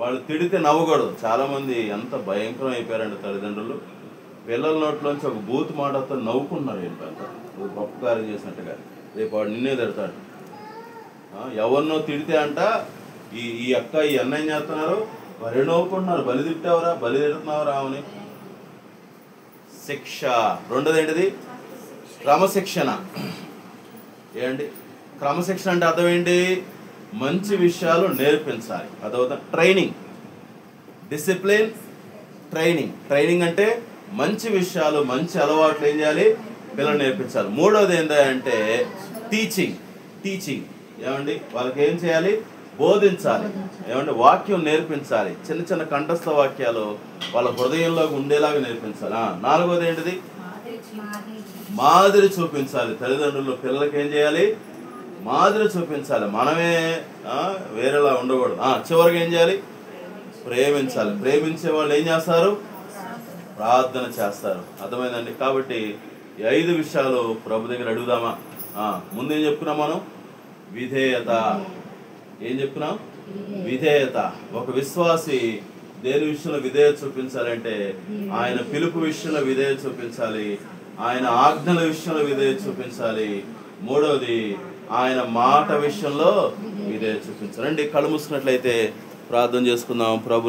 వాళ్ళు తిడితే నవ్వకూడదు. చాలామంది ఎంత భయంకరం అయిపోయారండి తల్లిదండ్రులు. పిల్లల నోట్లోంచి ఒక బూత్ మాటతో నవ్వుకుంటున్నారు. నువ్వు గొప్ప కార్యం చేసినట్టుగా. రేపు వాడు నిన్నే తిడతాడు. ఎవరినో తిడితే అంట ఈ అక్క ఈ అన్నయ్య చేస్తున్నారు, బలి నవ్వుకుంటున్నారు. బలి తిట్టావరా, బలి తిడుతున్నావరా అని. శిక్ష. రెండోది ఏంటిది? క్రమశిక్షణ. ఏంటి క్రమశిక్షణ అంటే? అర్థం ఏంటి? మంచి విషయాలు నేర్పించాలి. అదవుతా ట్రైనింగ్, డిసిప్లిన్, ట్రైనింగ్ అంటే మంచి విషయాలు, మంచి అలవాట్లు ఏం చేయాలి, పిల్లలు నేర్పించాలి. మూడోది ఏంటంటే టీచింగ్. ఏమండి, వాళ్ళకి ఏం చేయాలి, బోధించాలి. ఏమంటే వాక్యం నేర్పించాలి. చిన్న చిన్న కంఠస్థ వాక్యాలు వాళ్ళ హృదయంలోకి ఉండేలాగా నేర్పించాలి. నాలుగోది ఏంటిది, మాదిరి చూపించాలి. తల్లిదండ్రులు పిల్లలకి ఏం చేయాలి, మాదిరి చూపించాలి. మనమే వేరేలా ఉండకూడదు. చివరికి ఏం చేయాలి, ప్రేమించాలి. ప్రేమించే వాళ్ళు ఏం చేస్తారు, ప్రార్థన చేస్తారు. అర్థమైందండి. కాబట్టి ఈ 5 విషయాలు ప్రభు దగ్గర అడుగుదామా? ముందేం చెప్పుకున్నాం మనం, విధేయత. ఏం చెప్పుకున్నాం, విధేయత. ఒక విశ్వాసి దేని విషయంలో విధేయత చూపించాలంటే ఆయన పిలుపు విషయంలో విధేయత చూపించాలి, ఆయన ఆజ్ఞల విషయంలో విధేయత చూపించాలి. మూడవది ఆయన మాట విషయంలో విధేయత చూపించాలి. రండి, కళ్ళు మూసుకున్నట్లయితే ప్రార్థన చేసుకుందాం. ప్రభు